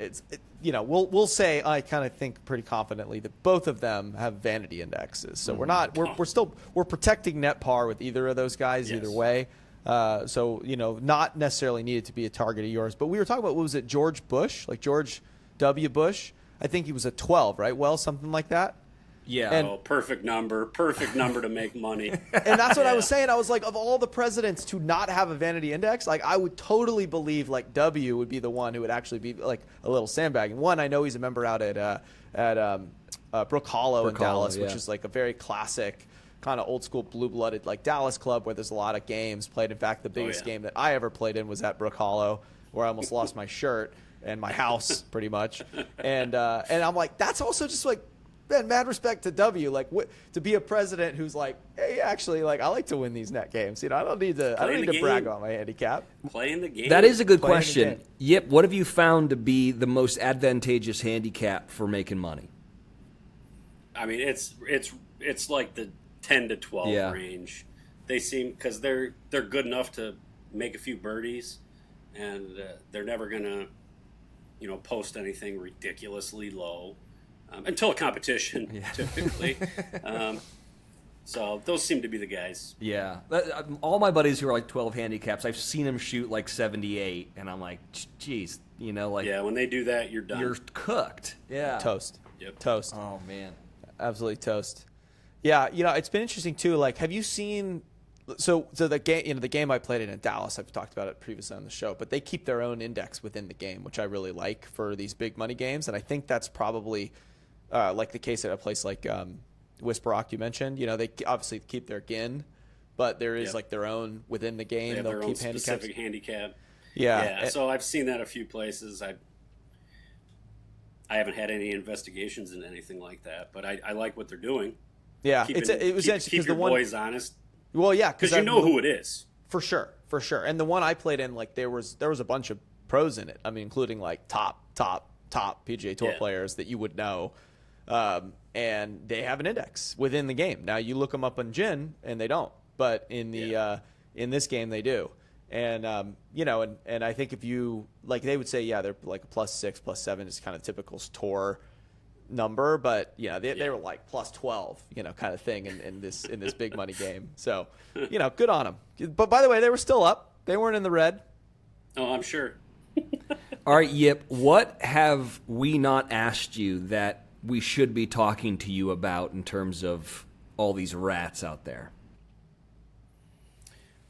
we'll say, I kind of think pretty confidently that both of them have vanity indexes. So we're protecting net par with either of those guys either way. So not necessarily needed to be a target of yours. But we were talking about, what was it, George Bush, like George W. Bush? I think he was a 12, right? Well, something like that. Yeah. And, perfect number to make money. And that's what I was saying. I was like, of all the presidents to not have a vanity index, like I would totally believe like W would be the one who would actually be like a little sandbagging. One, I know he's a member out at Brook Hollow in Dallas, which is like a very classic kind of old school blue-blooded like Dallas club where there's a lot of games played. In fact, the biggest game that I ever played in was at Brook Hollow, where I almost lost my shirt and my house pretty much. And I'm like, that's also just like, man, mad respect to W, like to be a president who's like, hey, actually, like I like to win these net games. I don't need to brag on my handicap. Playing the game. That is a good question. Yip, what have you found to be the most advantageous handicap for making money? I mean, it's like the 10 to 12 range. They seem, because they're good enough to make a few birdies, and they're never gonna post anything ridiculously low. Until a competition, typically. So those seem to be the guys. Yeah. All my buddies who are like 12 handicaps, I've seen them shoot like 78, and I'm like, geez, like... Yeah, when they do that, you're done. You're cooked. Yeah. Toast. Yep. Toast. Oh, man. Absolutely toast. Yeah, it's been interesting, too. Like, have you seen... So the game, the game I played in Dallas, I've talked about it previously on the show, but they keep their own index within the game, which I really like for these big money games, and I think that's probably... like the case at a place like Whisperock you mentioned, they obviously keep their GIN, but there is like their own within the game. They have They'll their keep own specific handicap. Yeah. So I've seen that a few places. I haven't had any investigations in anything like that, but I like what they're doing. Yeah, it was interesting keep your boys honest. Well, yeah, because you know who it is for sure. And the one I played in, like there was a bunch of pros in it. I mean, including like top PGA Tour players that you would know. And they have an index within the game. Now you look them up on GIN and they don't, but in the in this game they do. And and I think if you like, they would say they're like a +6, +7 is kind of typical tour number, but they were like +12, kind of thing in this big money game. So good on them. But by the way, they were still up. They weren't in the red. Oh, I'm sure. All right, Yip, what have we not asked you that we should be talking to you about in terms of all these rats out there?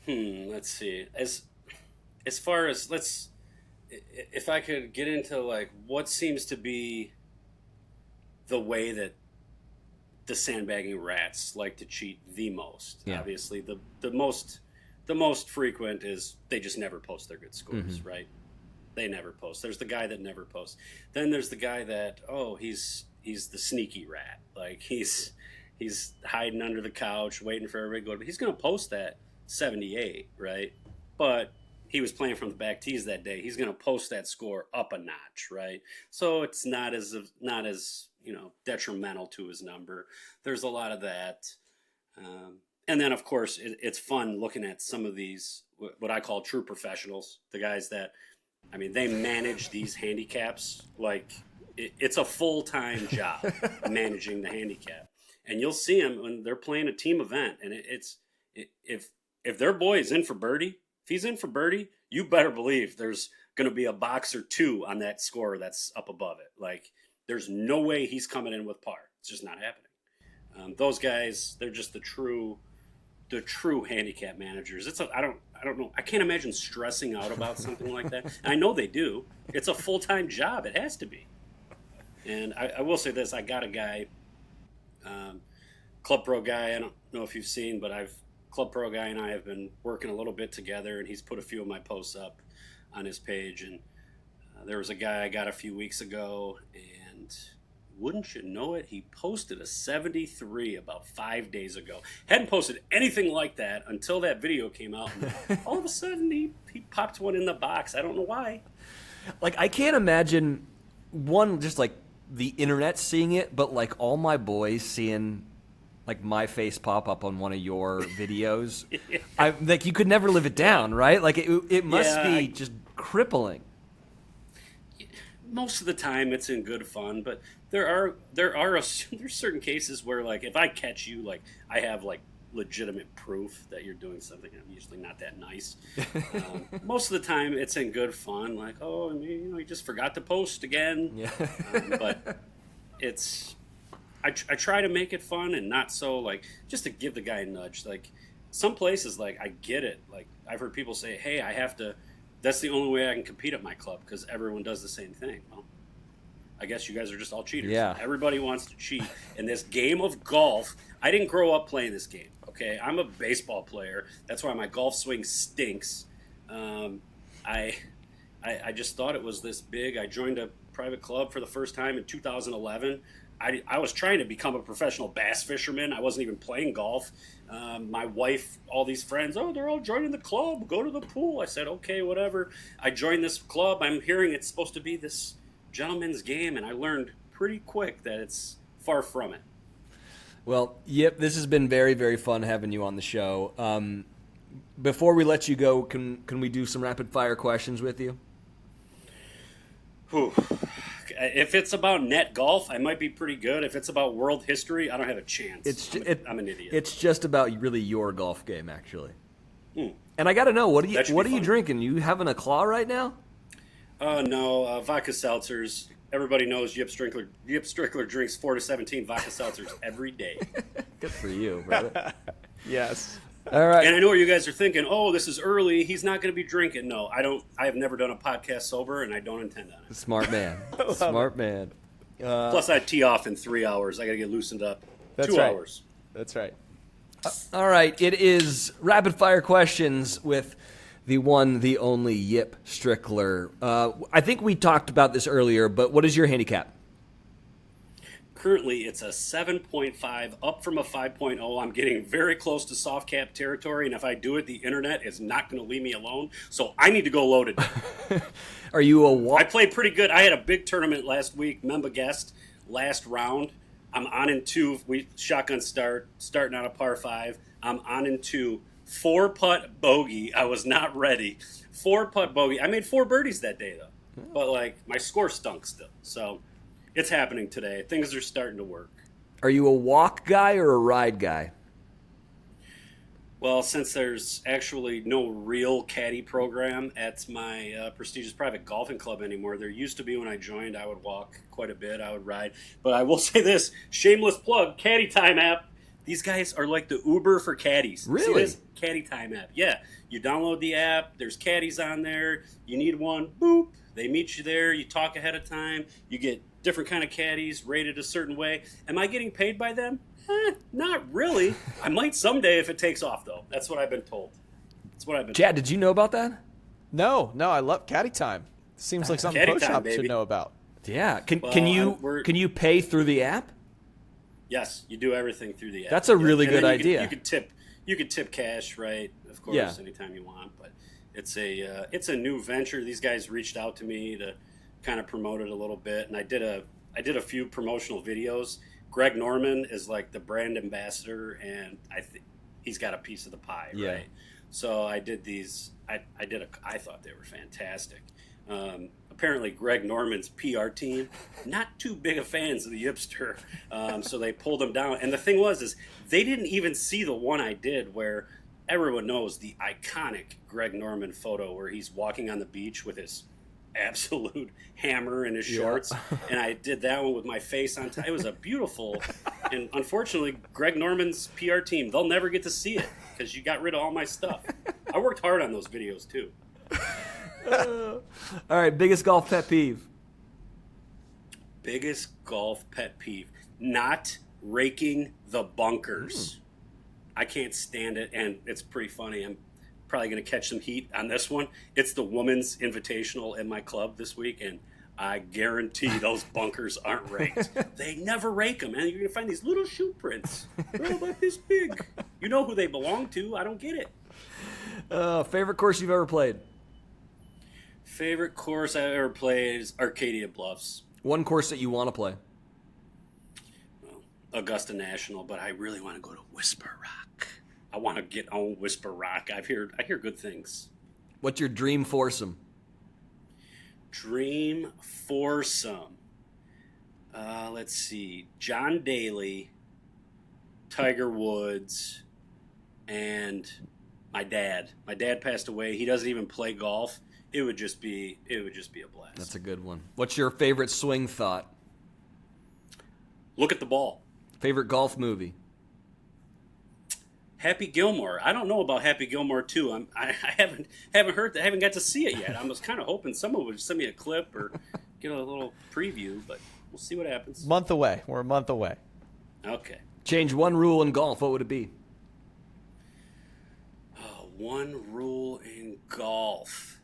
Let's see. As far as if I could get into like what seems to be the way that the sandbagging rats like to cheat the most. Yeah. Obviously, the most frequent is they just never post their good scores, right? They never post. There's the guy that never posts. Then there's the guy that he's the sneaky rat. Like he's hiding under the couch, waiting for everybody to go. But he's going to post that 78, right? But he was playing from the back tees that day. He's going to post that score up a notch, right? So it's not as detrimental to his number. There's a lot of that, and then of course it's fun looking at some of these what I call true professionals, the guys that, I mean, they manage these handicaps like. It's a full-time job managing the handicap, and you'll see them when they're playing a team event. And if their boy is in for birdie, if he's in for birdie, you better believe there's going to be a box or two on that score that's up above it. Like there's no way he's coming in with par. It's just not happening. Those guys, they're just the true handicap managers. I don't know. I can't imagine stressing out about something like that. And I know they do. It's a full-time job. It has to be. And I will say this, I got a guy, Club Pro guy, I don't know if you've seen, but Club Pro guy and I have been working a little bit together, and he's put a few of my posts up on his page. And there was a guy I got a few weeks ago, and wouldn't you know it, he posted a 73 about 5 days ago. Hadn't posted anything like that until that video came out, and all of a sudden he popped one in the box. I don't know why. Like, I can't imagine, one, just like, the internet seeing it, but like all my boys seeing like my face pop up on one of your videos. I like, you could never live it down, right? Like it must be just crippling. Most of the time it's in good fun, but there's certain cases where, like, if I catch you, like, I have like legitimate proof that you're doing something. I'm usually not that nice. Most of the time it's in good fun, like, oh, you just forgot to post again. Yeah. But I try to make it fun and not so, like, just to give the guy a nudge. Like, some places, like, I get it. Like, I've heard people say, hey, that's the only way I can compete at my club because everyone does the same thing. Well, I guess you guys are just all cheaters. Yeah. Everybody wants to cheat in this game of golf. I didn't grow up playing this game, okay? I'm a baseball player. That's why my golf swing stinks. I just thought it was this big. I joined a private club for the first time in 2011. I was trying to become a professional bass fisherman. I wasn't even playing golf. My wife, all these friends, they're all joining the club. Go to the pool. I said, okay, whatever. I joined this club. I'm hearing it's supposed to be this gentleman's game, and I learned pretty quick that it's far from it. Well, Yip, this has been very, very fun having you on the show. Before we let you go, can we do some rapid fire questions with you? Whew. If it's about net golf, I might be pretty good. If it's about world history, I don't have a chance. I'm an idiot. It's just about really your golf game, actually. And I got to know, what are you drinking? You having a claw right now? No, vodka seltzers. Everybody knows Yip Strickler. Yip Strickler drinks 4 to 17 vodka seltzers every day. Good for you, brother. Yes. All right. And I know what you guys are thinking. Oh, this is early. He's not going to be drinking. No, I don't. I have never done a podcast sober, and I don't intend on it. Smart man. Smart man. Plus, I tee off in 3 hours. I got to get loosened up. That's 2 right. hours. That's right. All right. It is rapid fire questions with the one, the only Yip Strickler. I think we talked about this earlier, but what is your handicap? Currently, it's a 7.5, up from a 5.0. I'm getting very close to soft cap territory, and if I do it, the internet is not going to leave me alone. So I need to go loaded. Are you a I played pretty good. I had a big tournament last week, Memba Guest, last round. I'm on in 2. We shotgun starting on a par 5. I'm on in 2. 4-putt bogey. I was not ready. 4-putt bogey. I made 4 birdies that day, though. But, like, my score stunk still. So it's happening today. Things are starting to work. Are you a walk guy or a ride guy? Well, since there's actually no real caddy program at my prestigious private golfing club anymore, there used to be when I joined. I would walk quite a bit. I would ride. But I will say this, shameless plug, Caddy Time app. These guys are like the Uber for caddies. Really? See this? Caddy Time app. Yeah. You download the app. There's caddies on there. You need one. Boop. They meet you there. You talk ahead of time. You get different kind of caddies rated a certain way. Am I getting paid by them? Not really. I might someday if it takes off, though. That's what I've been told. Chad, did you know about that? No, I love Caddy Time. Seems like something Pro Shop should know about. Yeah. Can you pay through the app? Yes, you do everything through the app. That's a really good idea. You could tip cash, right? Of course, anytime you want. But it's a new venture. These guys reached out to me to kind of promote it a little bit, and I did a few promotional videos. Greg Norman is like the brand ambassador, and I think he's got a piece of the pie, right? So I did these. I thought they were fantastic. Apparently, Greg Norman's PR team, not too big of fans of the Yipster, so they pulled him down. And the thing is they didn't even see the one I did where everyone knows the iconic Greg Norman photo where he's walking on the beach with his absolute hammer in his shorts. And I did that one with my face on top. It was a beautiful, and unfortunately, Greg Norman's PR team, they'll never get to see it because you got rid of all my stuff. I worked hard on those videos, too. All right, biggest golf pet peeve. Biggest golf pet peeve. Not raking the bunkers. I can't stand it, and it's pretty funny. I'm probably going to catch some heat on this one. It's the women's invitational in my club this week, and I guarantee those bunkers aren't raked. They never rake them, and you're going to find these little shoe prints. They're about this big. You know who they belong to. I don't get it. Favorite course you've ever played? Favorite course I ever played is Arcadia Bluffs. One course that you want to play? Well, Augusta National, but I really want to go to Whisper Rock. I want to get on Whisper Rock. I hear good things. What's your dream foursome? Dream foursome. Let's see. John Daly, Tiger Woods, and my dad. My dad passed away. He doesn't even play golf. It would just be a blast. That's a good one. What's your favorite swing thought? Look at the ball. Favorite golf movie? Happy Gilmore. I don't know about Happy Gilmore 2. I haven't heard that. I haven't got to see it yet. I was kind of hoping someone would send me a clip or get a little preview, but we'll see what happens. Month away. We're a month away. Okay. Change one rule in golf. What would it be? One rule in golf.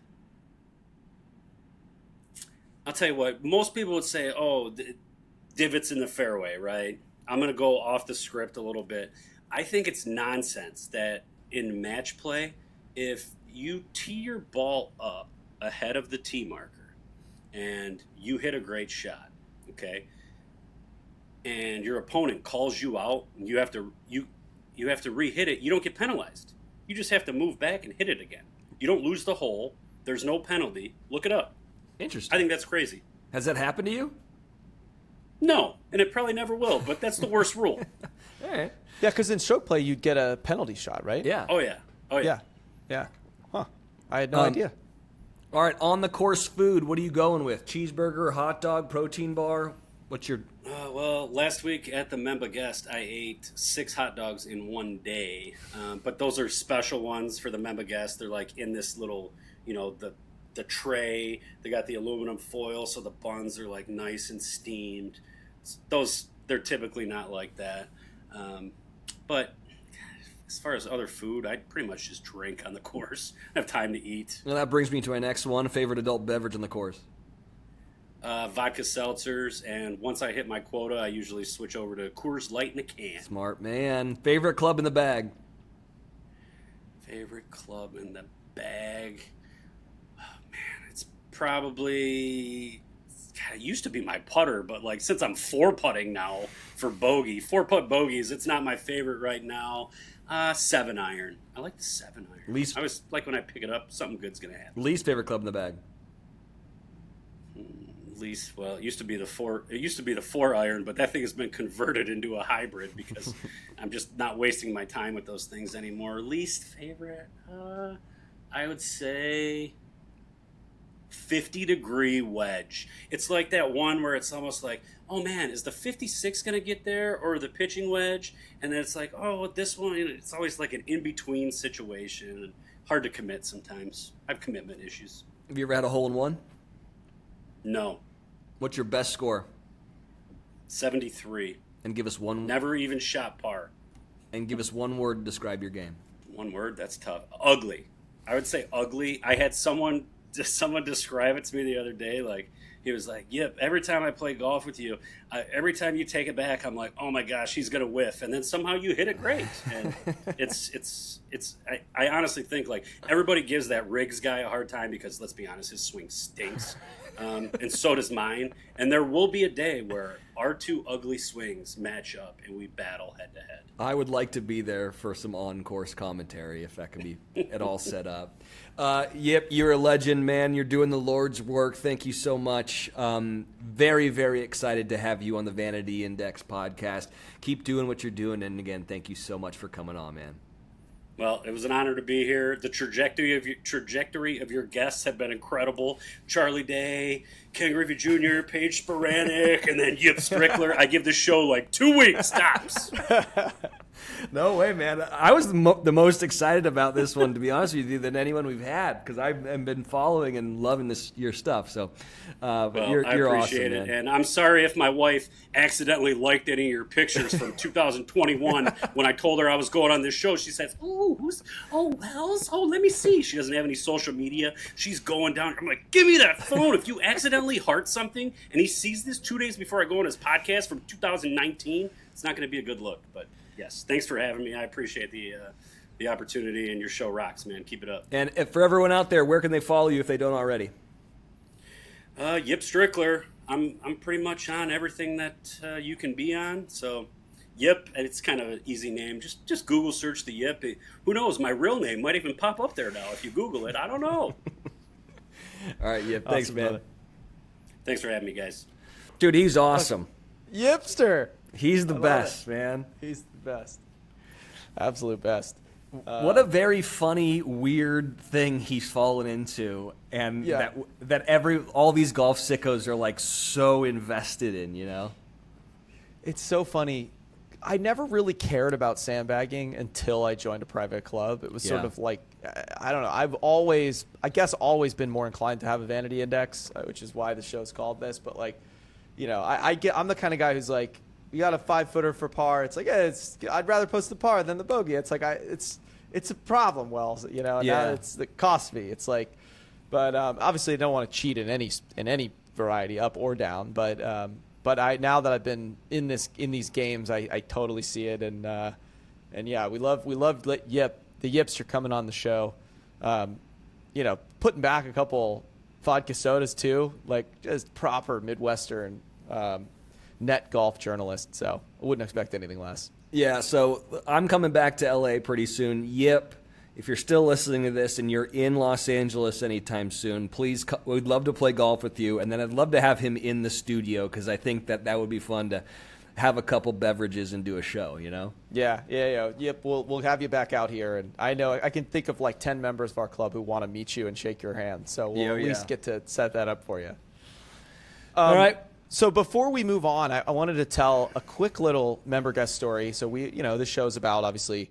I'll tell you what. Most people would say, divots in the fairway, right? I'm going to go off the script a little bit. I think it's nonsense that in match play, if you tee your ball up ahead of the tee marker and you hit a great shot, okay, and your opponent calls you out and you have to re-hit it, you don't get penalized. You just have to move back and hit it again. You don't lose the hole. There's no penalty. Look it up. Interesting. I think that's crazy. Has that happened to you? No, and it probably never will, but that's the worst rule. All right. Yeah, because in stroke play, you'd get a penalty shot, right? Yeah. Oh, yeah. Yeah. Huh. I had no idea. All right, on the course food, what are you going with? Cheeseburger, hot dog, protein bar? What's your... Well, last week at the Memba Guest, I ate 6 hot dogs in one day. But those are special ones for the Memba Guest. They're like in this little, the tray. They got the aluminum foil, so the buns are like nice and steamed. They're typically not like that. But as far as other food, I pretty much just drink on the course. I have time to eat. Well, that brings me to my next one. Favorite adult beverage on the course? Vodka seltzers, and once I hit my quota, I usually switch over to Coors Light in a can. Smart man. Favorite club in the bag? Favorite club in the bag? Oh, man, it's probably... God, it used to be my putter, but like since I'm 4-putting now for bogey, 4-putt bogeys, it's not my favorite right now. 7-iron. I like the 7-iron. I always like when I pick it up, something good's gonna happen. Least favorite club in the bag? It used to be the 4-iron, but that thing has been converted into a hybrid because I'm just not wasting my time with those things anymore. Least favorite, I would say 50-degree wedge. It's like that one where it's almost like, oh man, is the 56 going to get there or the pitching wedge? And then it's like, oh, this one, it's always like an in-between situation. And hard to commit sometimes. I have commitment issues. Have you ever had a hole-in-one? No. What's your best score? 73. And give us one... Never even shot par. And give us one word to describe your game. One word? That's tough. Ugly. I would say ugly. I had someone describe it to me the other day. Like, he was like, "Yep, every time I play golf with you, every time you take it back, I'm like, oh my gosh, he's gonna whiff, and then somehow you hit it great." And I honestly think like everybody gives that Riggs guy a hard time because let's be honest, his swing stinks, and so does mine. And there will be a day where our two ugly swings match up and we battle head to head. I would like to be there for some on-course commentary if that can be at all set up. Yip, you're a legend, man. You're doing the Lord's work. Thank you so much. Very, very excited to have you on the Vanity Index podcast. Keep doing what you're doing. And again, thank you so much for coming on, man. Well, it was an honor to be here. The trajectory of your guests have been incredible. Charlie Day, Ken Griffey Jr., Paige Sporanic, and then Yip Strickler. I give the show like 2 weeks tops. No way, man. I was the most excited about this one, to be honest with you, than anyone we've had because I've been following and loving your stuff. So, you're I appreciate awesome, it, man. and I'm sorry if my wife accidentally liked any of your pictures from 2021 when I told her I was going on this show. She says, Wells? Oh, let me see. She doesn't have any social media. She's going down. I'm like, give me that phone. If you accidentally heart something and he sees this 2 days before I go on his podcast from 2019, it's not going to be a good look. But yes, thanks for having me. I appreciate the opportunity, and your show rocks, man. Keep it up. And for everyone out there, where can they follow you if they don't already? Yip Strickler. I'm pretty much on everything that you can be on. So Yip, and it's kind of an easy name. Just Google search the Yip. Who knows? My real name might even pop up there now if you Google it. I don't know. All right, Yip. Thanks, Awesome, man. brother. Thanks for having me, guys. Dude, he's awesome. Yipster. He's the best, man. He's the best. Absolute best. What a very funny, weird thing he's fallen into, and that all these golf sickos are like so invested in, you know? It's so funny. I never really cared about sandbagging until I joined a private club. It was sort of like, I don't know. I've always been more inclined to have a vanity index, which is why the show's called this. But like, you know, I'm the kind of guy who's like, you got a 5-footer for par. It's like, I'd rather post the par than the bogey. It's like, it's a problem, Wells. You know, now it costs me. It's like, but obviously I don't want to cheat in any variety, up or down. But now that I've been in these games, I totally see it. And yeah, we love Yip. The Yips are coming on the show. You know, putting back a couple vodka sodas too, like just proper Midwestern net golf journalist. So I wouldn't expect anything less. Yeah, so I'm coming back to LA pretty soon. Yip, if you're still listening to this and you're in Los Angeles anytime soon, please, we'd love to play golf with you. And then I'd love to have him in the studio because I think that would be fun to have a couple beverages and do a show, you know? Yeah. Yip, we'll have you back out here. And I know I can think of like 10 members of our club who want to meet you and shake your hand. So we'll at least get to set that up for you. All right. So before we move on, I wanted to tell a quick little member guest story. So this show's about obviously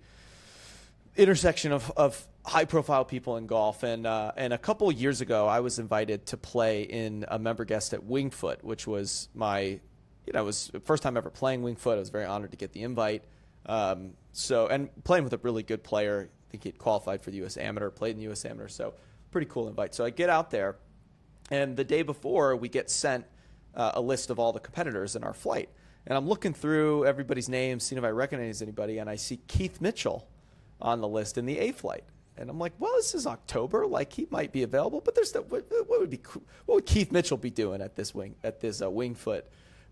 intersection of high profile people in golf. And a couple years ago, I was invited to play in a member guest at Wingfoot, which was my, it was the first time ever playing Wingfoot. I was very honored to get the invite. And playing with a really good player. I think he'd qualified for the U.S. Amateur, played in the U.S. Amateur. So pretty cool invite. So I get out there, and the day before we get sent a list of all the competitors in our flight. And I'm looking through everybody's names, seeing if I recognize anybody, and I see Keith Mitchell on the list in the A flight. And I'm like, well, this is October, like he might be available, but what would Keith Mitchell be doing at this Wingfoot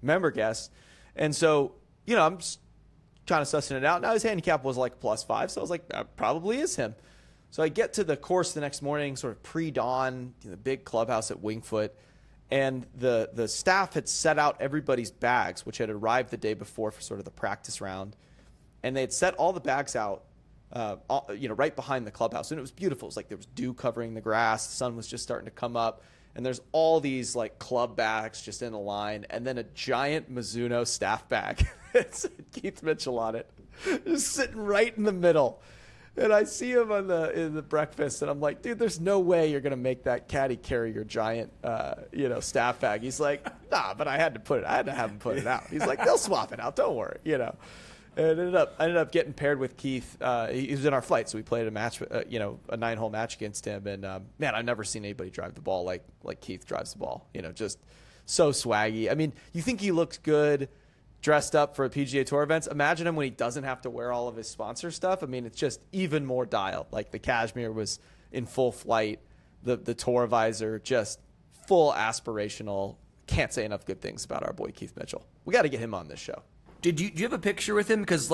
member guest? And so, I'm just kind of sussing it out. Now his handicap was like +5, so I was like, that probably is him. So I get to the course the next morning, sort of pre-dawn, the big clubhouse at Wingfoot. And the staff had set out everybody's bags, which had arrived the day before for sort of the practice round. And they had set all the bags out, right behind the clubhouse. And it was beautiful. It was like there was dew covering the grass. The sun was just starting to come up. And there's all these like club bags just in a line. And then a giant Mizuno staff bag. It said Keith Mitchell on it. Just sitting right in the middle. And I see him in the breakfast, and I'm like, dude, there's no way you're gonna make that caddy carry your giant, staff bag. He's like, nah, but I had to have him put it out. He's like, they'll swap it out, don't worry, And I ended up getting paired with Keith. He was in our flight, so we played a match, a 9-hole match against him. And man, I've never seen anybody drive the ball like Keith drives the ball. Just so swaggy. I mean, you think he looks good dressed up for a PGA Tour events. Imagine him when he doesn't have to wear all of his sponsor stuff. I mean, it's just even more dialed. Like the cashmere was in full flight, the tour visor, just full aspirational. Can't say enough good things about our boy Keith Mitchell. We got to get him on this show. Do you have a picture with him? Because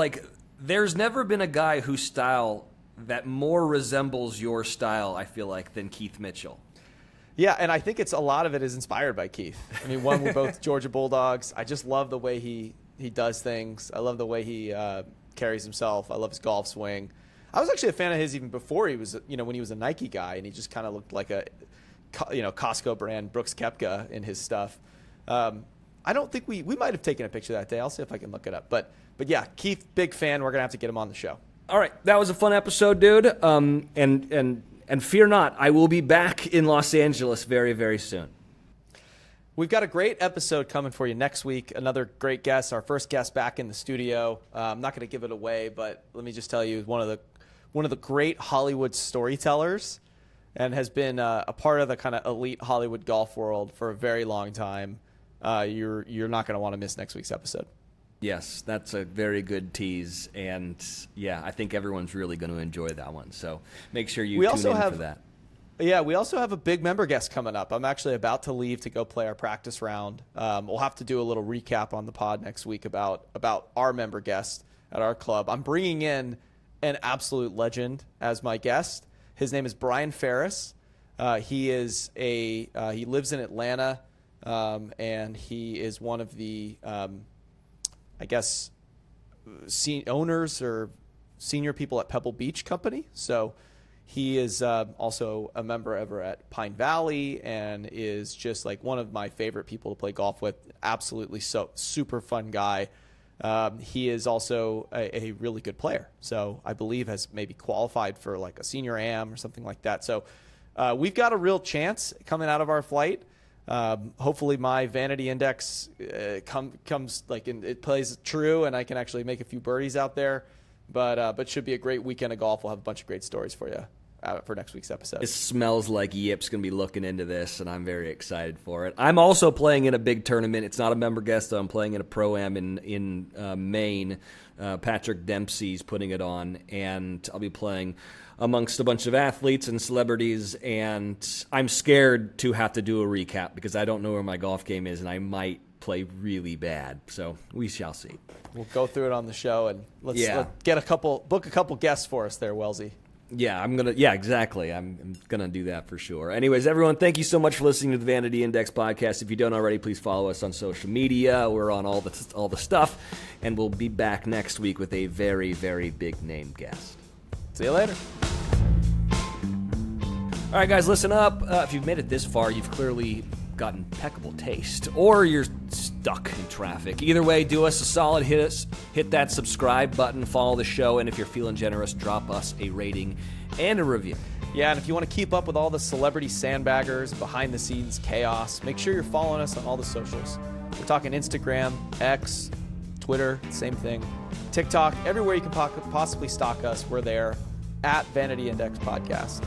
there's never been a guy whose style that more resembles your style, I feel like, than Keith Mitchell. Yeah, and I think a lot of it is inspired by Keith. I mean, we're both Georgia Bulldogs. I just love the way he does things. I love the way he carries himself. I love his golf swing. I was actually a fan of his even before he was, when he was a Nike guy, and he just kind of looked like a, Costco brand Brooks Koepka in his stuff. I don't think we might have taken a picture that day. I'll see if I can look it up. But yeah, Keith, big fan. We're gonna have to get him on the show. All right, that was a fun episode, dude. And fear not, I will be back in Los Angeles very, very soon. We've got a great episode coming for you next week. Another great guest, our first guest back in the studio. I'm not going to give it away, but let me just tell you, one of the great Hollywood storytellers, and has been a part of the kind of elite Hollywood golf world for a very long time. You're not going to want to miss next week's episode. Yes, that's a very good tease, and yeah, I think everyone's really going to enjoy that one. So make sure you tune in for that. Yeah, we also have a big member guest coming up. I'm actually about to leave to go play our practice round. We'll have to do a little recap on the pod next week about our member guest at our club. I'm bringing in an absolute legend as my guest. His name is Brian Ferris. He lives in Atlanta. and he is one of the, I guess, owners or senior people at Pebble Beach Company. So he is also a member over at Pine Valley and is just like one of my favorite people to play golf with. Absolutely super fun guy. He is also a really good player. So I believe has maybe qualified for like a senior AM or something like that. So we've got a real chance coming out of our flight. Hopefully my Vanity Index comes like it plays true and I can actually make a few birdies out there. But should be a great weekend of golf. We'll have a bunch of great stories for you for next week's episode. It smells like Yip's going to be looking into this, and I'm very excited for it. I'm also playing in a big tournament. It's not a member guest, though. I'm playing in a Pro-Am in Maine. Patrick Dempsey's putting it on, and I'll be playing amongst a bunch of athletes and celebrities, and I'm scared to have to do a recap because I don't know where my golf game is, and I might play really bad. So we shall see. We'll go through it on the show, and let's book a couple guests for us there, Wellesley. Yeah, exactly. I'm gonna do that for sure. Anyways, everyone, thank you so much for listening to the Vanity Index Podcast. If you don't already, please follow us on social media. We're on all the stuff, and we'll be back next week with a very, very big name guest. See you later. All right, guys, listen up. If you've made it this far, you've clearly got impeccable taste, or you're stuck in traffic. Either way, do us a solid, hit that subscribe button, follow the show, and if you're feeling generous, drop us a rating and a review. Yeah, and if you want to keep up with all the celebrity sandbaggers, behind the scenes chaos, make sure you're following us on all the socials. We're talking Instagram, X, Twitter, same thing, TikTok, everywhere you can possibly stalk us, we're there at Vanity Index Podcast.